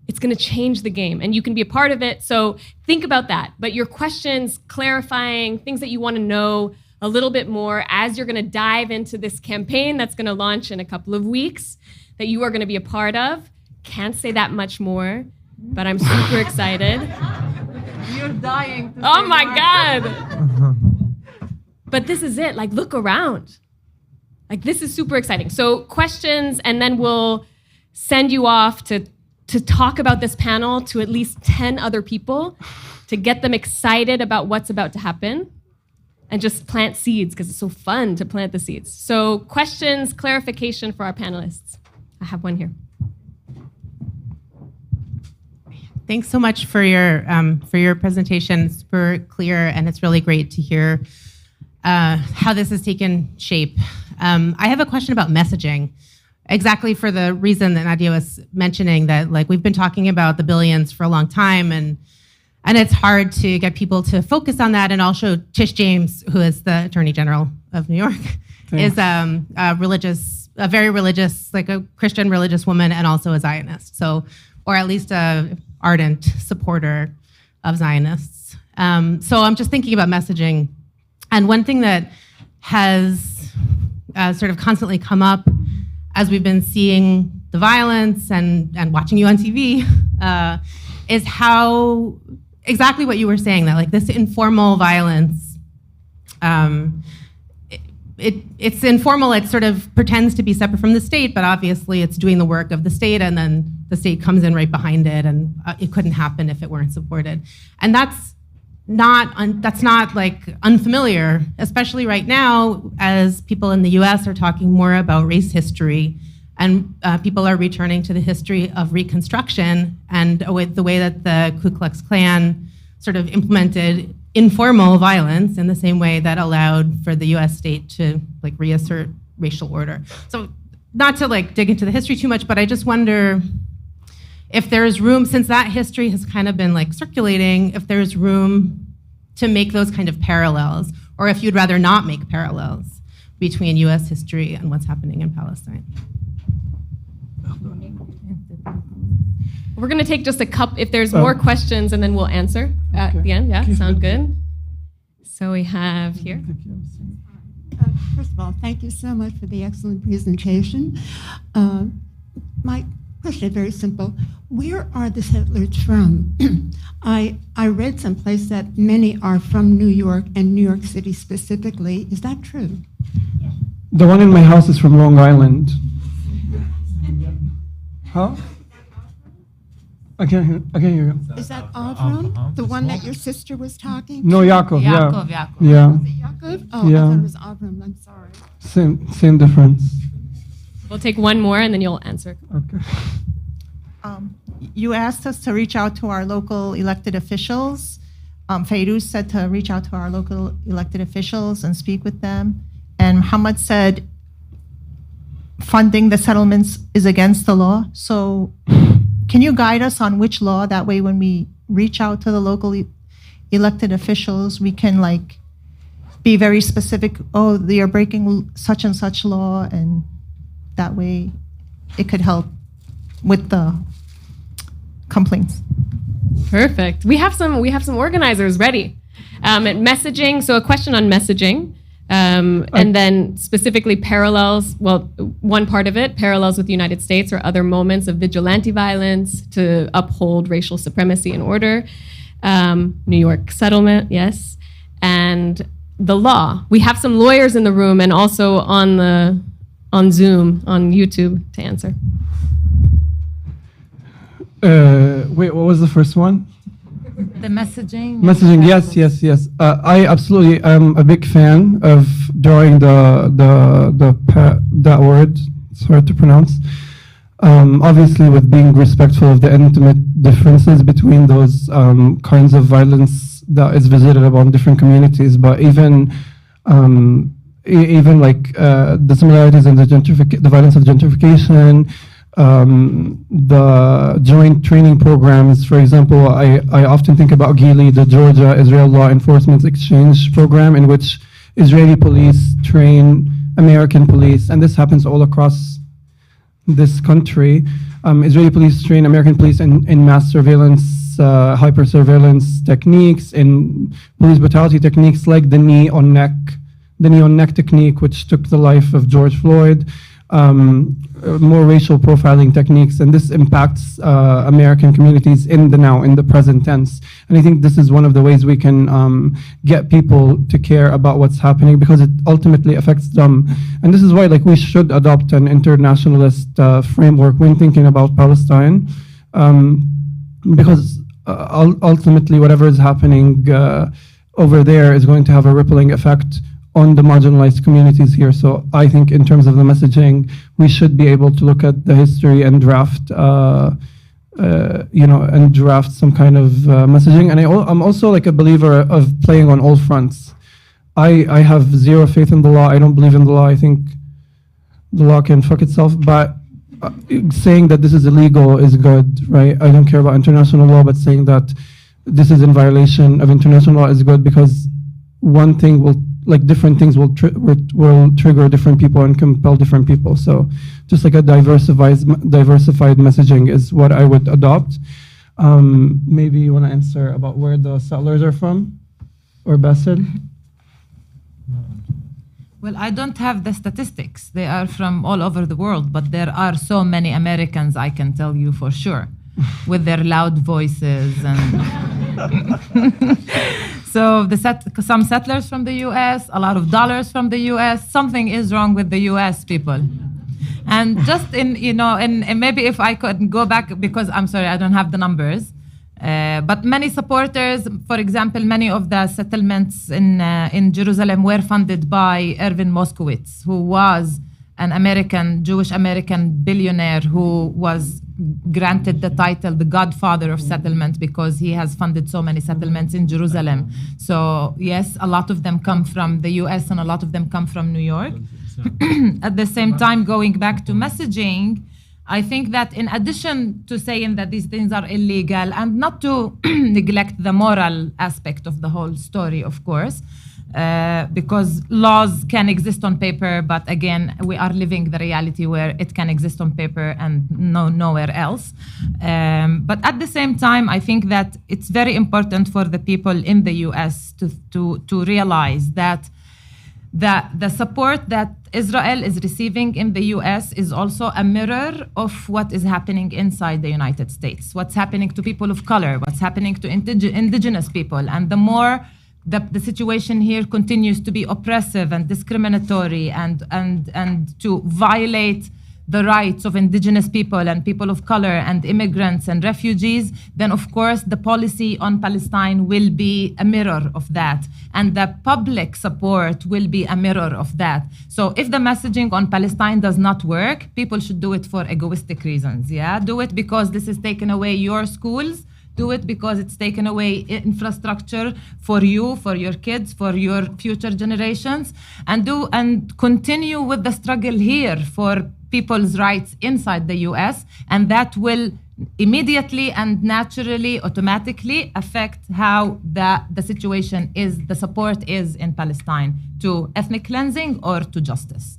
It's going to change the game, and you can be a part of it. So think about that. But your questions, clarifying, things that you want to know a little bit more as you're going to dive into this campaign that's going to launch in a couple of weeks that you are going to be a part of. Can't say that much more, but I'm super excited. You're dying to Oh my God. But this is it. Like, look around. Like, this is super exciting. So questions, and then we'll send you off to talk about this panel to at least 10 other people to get them excited about what's about to happen and just plant seeds, because it's so fun to plant the seeds. So questions, clarification for our panelists. I have one here. Thanks so much for your presentation. It's super clear, and it's really great to hear how this has taken shape. I have a question about messaging, exactly for the reason that Nadia was mentioning, that like we've been talking about the billions for a long time, and it's hard to get people to focus on that. And also, Tish James, who is the Attorney General of New York, is a very religious, like a Christian religious woman, and also a Zionist. So, or at least a ardent supporter of Zionists. So I'm just thinking about messaging. And one thing that has sort of constantly come up as we've been seeing the violence and watching you on TV is how, exactly what you were saying, that like this informal violence, it's informal, it sort of pretends to be separate from the state, but obviously it's doing the work of the state, and then the state comes in right behind it, and it couldn't happen if it weren't supported. And that's not like unfamiliar, especially right now as people in the US are talking more about race history, and people are returning to the history of Reconstruction and the way that the Ku Klux Klan sort of implemented informal violence in the same way that allowed for the US state to like reassert racial order. So not to like dig into the history too much, but I just wonder if there's room, since that history has kind of been like circulating, if there's room to make those kind of parallels, or if you'd rather not make parallels between US history and what's happening in Palestine. We're going to take just a couple, if there's more questions, and then we'll answer at the end. Yeah, sound good? So we have here. First of all, thank you so much for the excellent presentation. My question is very simple. Where are the settlers from? I read someplace that many are from New York and New York City specifically. Is that true? The one in my house is from Long Island. Huh? I can't hear you. Is that Avram? The one that your sister was talking to? No, Yaakov, yeah. Yaakov. Yeah. Was it Yaakov? Oh, Yeah. I thought it was Avram. I'm sorry. Same difference. We'll take one more, and then you'll answer. Okay. You asked us to reach out to our local elected officials. Fayrouz said to reach out to our local elected officials and speak with them. And Muhammad said funding the settlements is against the law. So can you guide us on which law? That way when we reach out to the local elected officials, we can like be very specific. Oh, they are breaking such and such law, and that way it could help with the complaints. Perfect. We have some organizers ready. At messaging, so a question on messaging, and then specifically parallels, well, one part of it, parallels with the United States or other moments of vigilante violence to uphold racial supremacy and order. New York settlement, yes. And the law. We have some lawyers in the room and also on Zoom, on YouTube to answer. Wait, what was the first one? The messaging. Messaging, yes. I absolutely am a big fan of drawing that word. It's hard to pronounce. Obviously, with being respectful of the intimate differences between those kinds of violence that is visited upon different communities, but even like the similarities in the violence of gentrification. The joint training programs, for example, I often think about GILI, the Georgia-Israel Law Enforcement Exchange Program, in which Israeli police train American police, and this happens all across this country. Israeli police train American police in mass surveillance, hyper-surveillance techniques, in police brutality techniques like the knee on neck technique, which took the life of George Floyd. More racial profiling techniques, and this impacts American communities in the present tense. And I think this is one of the ways we can get people to care about what's happening, because it ultimately affects them. And this is why, like, we should adopt an internationalist framework when thinking about Palestine, because ultimately whatever is happening over there is going to have a rippling effect on the marginalized communities here. So I think in terms of the messaging, we should be able to look at the history and draft, draft some kind of messaging. And I'm also like a believer of playing on all fronts. I have zero faith in the law. I don't believe in the law. I think the law can fuck itself. But saying that this is illegal is good, right? I don't care about international law, but saying that this is in violation of international law is good, because one thing will, like, different things will trigger different people and compel different people. So just like a diversified messaging is what I would adopt. Maybe you want to answer about where the settlers are from, or Basel? Well, I don't have the statistics. They are from all over the world, but there are so many Americans, I can tell you for sure, with their loud voices and so some settlers from the US, a lot of dollars from the US. Something is wrong with the US people. And just and maybe if I could go back, because I'm sorry, I don't have the numbers. But many supporters, for example, many of the settlements in Jerusalem were funded by Ervin Moskowitz, who was an Jewish American billionaire who was granted the title the godfather of settlement because he has funded so many settlements in Jerusalem. So yes, a lot of them come from the US and a lot of them come from New York. At the same time, going back to messaging, I think that in addition to saying that these things are illegal, and not to neglect the moral aspect of the whole story, of course, because laws can exist on paper, but again, we are living the reality where it can exist on paper and nowhere else. But at the same time, I think that it's very important for the people in the US to realize that the support that Israel is receiving in the US is also a mirror of what is happening inside the United States, what's happening to people of color, what's happening to indigenous people. And the more the situation here continues to be oppressive and discriminatory and to violate the rights of indigenous people and people of color and immigrants and refugees, then of course the policy on Palestine will be a mirror of that. And the public support will be a mirror of that. So if the messaging on Palestine does not work, people should do it for egoistic reasons, yeah? Do it because this is taking away your schools, Do it because it's taken away infrastructure for you, for your kids, for your future generations, and continue with the struggle here for people's rights inside the US, and that will immediately and naturally, automatically affect how the situation is, the support is in Palestine to ethnic cleansing or to justice.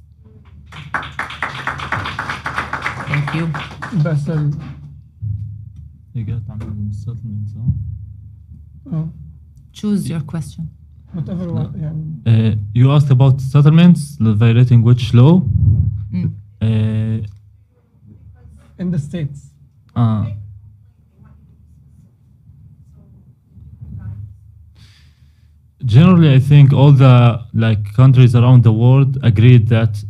Thank you. Basel. settlements. Oh, Choose your question. whatever. Yeah. You asked about settlements, violating which law? In the States. Generally, I think all the countries around the world agreed that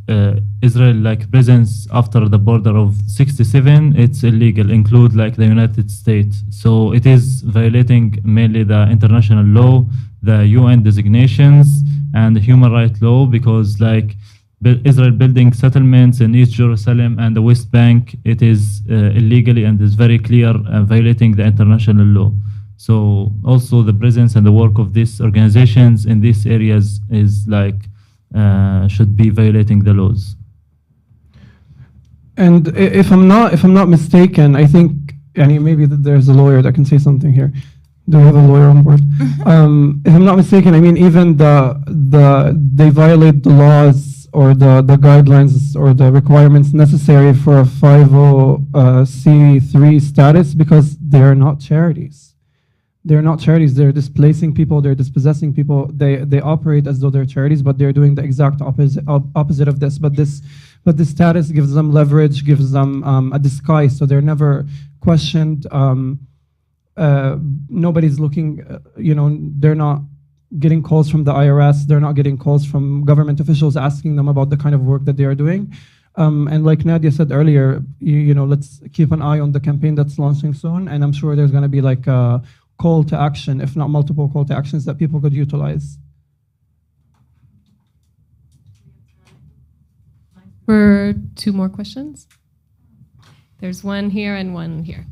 Israel presence after the border of 67, it's illegal, include the United States. So it is violating mainly the international law, the UN designations, and the human rights law, because Israel building settlements in East Jerusalem and the West Bank, it is illegally and is very clear violating the international law. So also the presence and the work of these organizations in these areas is should be violating the laws. And if I'm not mistaken, I think maybe there's a lawyer that can say something here. Do we have a lawyer on board? If I'm not mistaken, even they violate the laws or the guidelines or the requirements necessary for a 50C3 status because they're not charities. They're not charities. They're displacing people. They're dispossessing people. They operate as though they're charities, but they're doing the exact opposite of this. But this status gives them leverage, gives them a disguise. So they're never questioned. Nobody's looking. They're not getting calls from the IRS. They're not getting calls from government officials asking them about the kind of work that they are doing. And like Nadia said earlier, let's keep an eye on the campaign that's launching soon. And I'm sure there's going to be a call to action, if not multiple call to actions that people could utilize. For 2 more questions. There's one here and one here.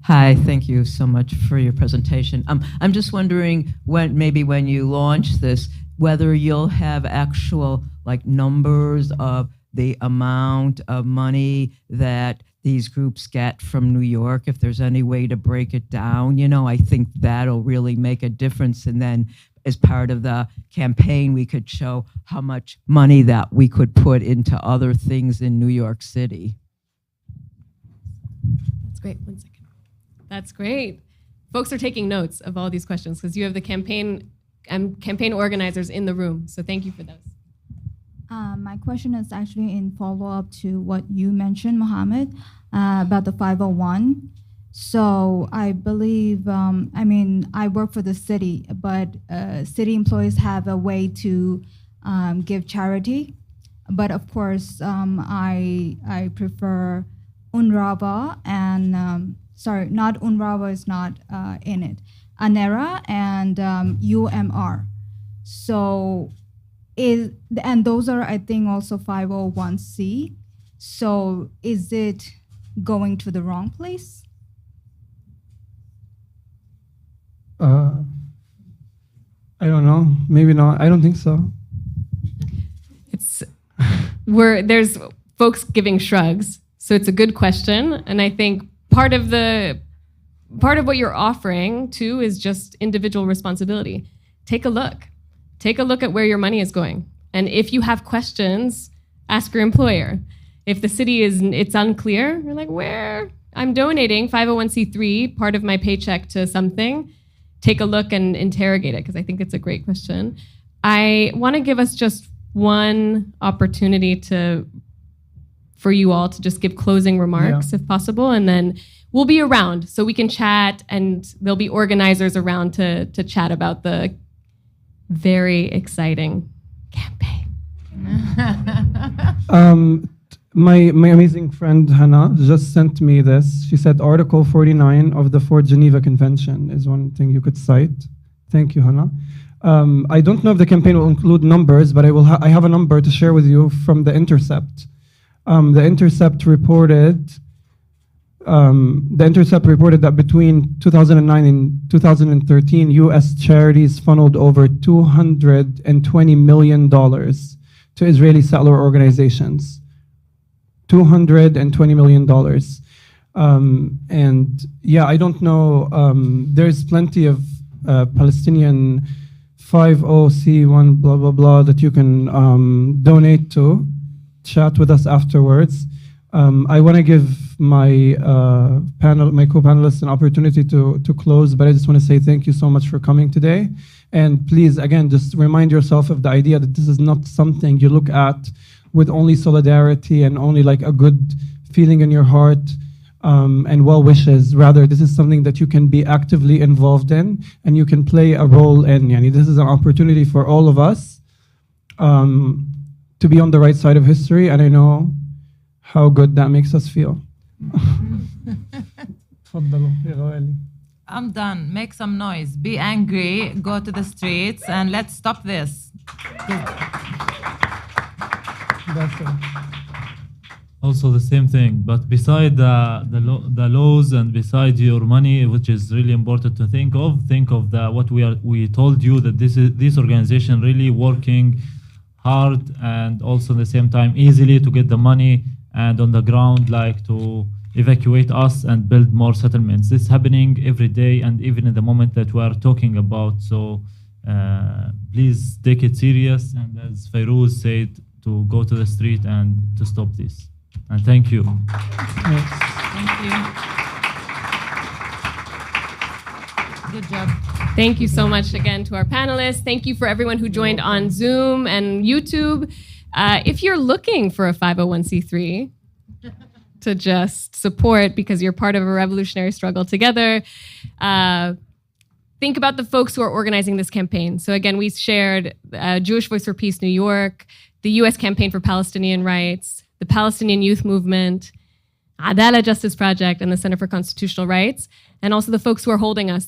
Hi, thank you so much for your presentation. I'm just wondering when you launch this, whether you'll have actual numbers of the amount of money that these groups get from New York, if there's any way to break it down. I think that'll really make a difference. And then as part of the campaign, we could show how much money that we could put into other things in New York City. That's great. 1 second. That's great. Folks are taking notes of all these questions because you have the campaign organizers in the room. So thank you for those. My question is actually in follow-up to what you mentioned, Mohammed, about the 501. So I believe, I work for the city, but city employees have a way to give charity. But of course, I prefer UNRWA and, sorry, not UNRWA is not in it, ANERA and UMR. So, and those are, I think, also 501c. So is it going to the wrong place? I don't know. Maybe not. I don't think so. There's folks giving shrugs. So it's a good question. And I think part of what you're offering too is just individual responsibility. Take a look. Take a look at where your money is going. And if you have questions, ask your employer. If the city it's unclear, you're like, where? I'm donating 501c3, part of my paycheck to something. Take a look and interrogate it, because I think it's a great question. I want to give us just one opportunity for you all to just give closing remarks, if possible, and then we'll be around so we can chat, and there'll be organizers around to chat about the very exciting campaign. My amazing friend Hannah just sent me this. She said Article 49 of the Fourth Geneva Convention is one thing you could cite. Thank you, Hannah. I don't know if the campaign will include numbers, but I have a number to share with you from The Intercept. The Intercept reported The Intercept reported that between 2009 and 2013, U.S. charities funneled over $220 million to Israeli settler organizations. $220 million. And yeah, I don't know, there's plenty of Palestinian 50C1 blah, blah, blah that you can donate to. Chat with us afterwards. I want to give my my co-panelists an opportunity to close, but I just want to say thank you so much for coming today. And please, again, just remind yourself of the idea that this is not something you look at with only solidarity and only like a good feeling in your heart and well wishes. Rather, this is something that you can be actively involved in and you can play a role in. This is an opportunity for all of us to be on the right side of history, and I know how good that makes us feel. I'm done. Make some noise. Be angry. Go to the streets and let's stop this. That's it. Also the same thing, but beside the laws and beside your money, which is really important to think of what we told you that this organization really working hard and also at the same time easily to get the money and on the ground like to evacuate us and build more settlements. This is happening every day and even in the moment that we are talking about. So please take it serious, and as Fayrouz said, to go to the street and to stop this. And thank you. Thank you. Good job. Thank you so much again to our panelists. Thank you for everyone who joined on Zoom and YouTube. If you're looking for a 501c3 to just support because you're part of a revolutionary struggle together, think about the folks who are organizing this campaign. So again, we shared Jewish Voice for Peace New York, the U.S. Campaign for Palestinian Rights, the Palestinian Youth Movement, Adalah Justice Project, and the Center for Constitutional Rights, and also the folks who are holding us.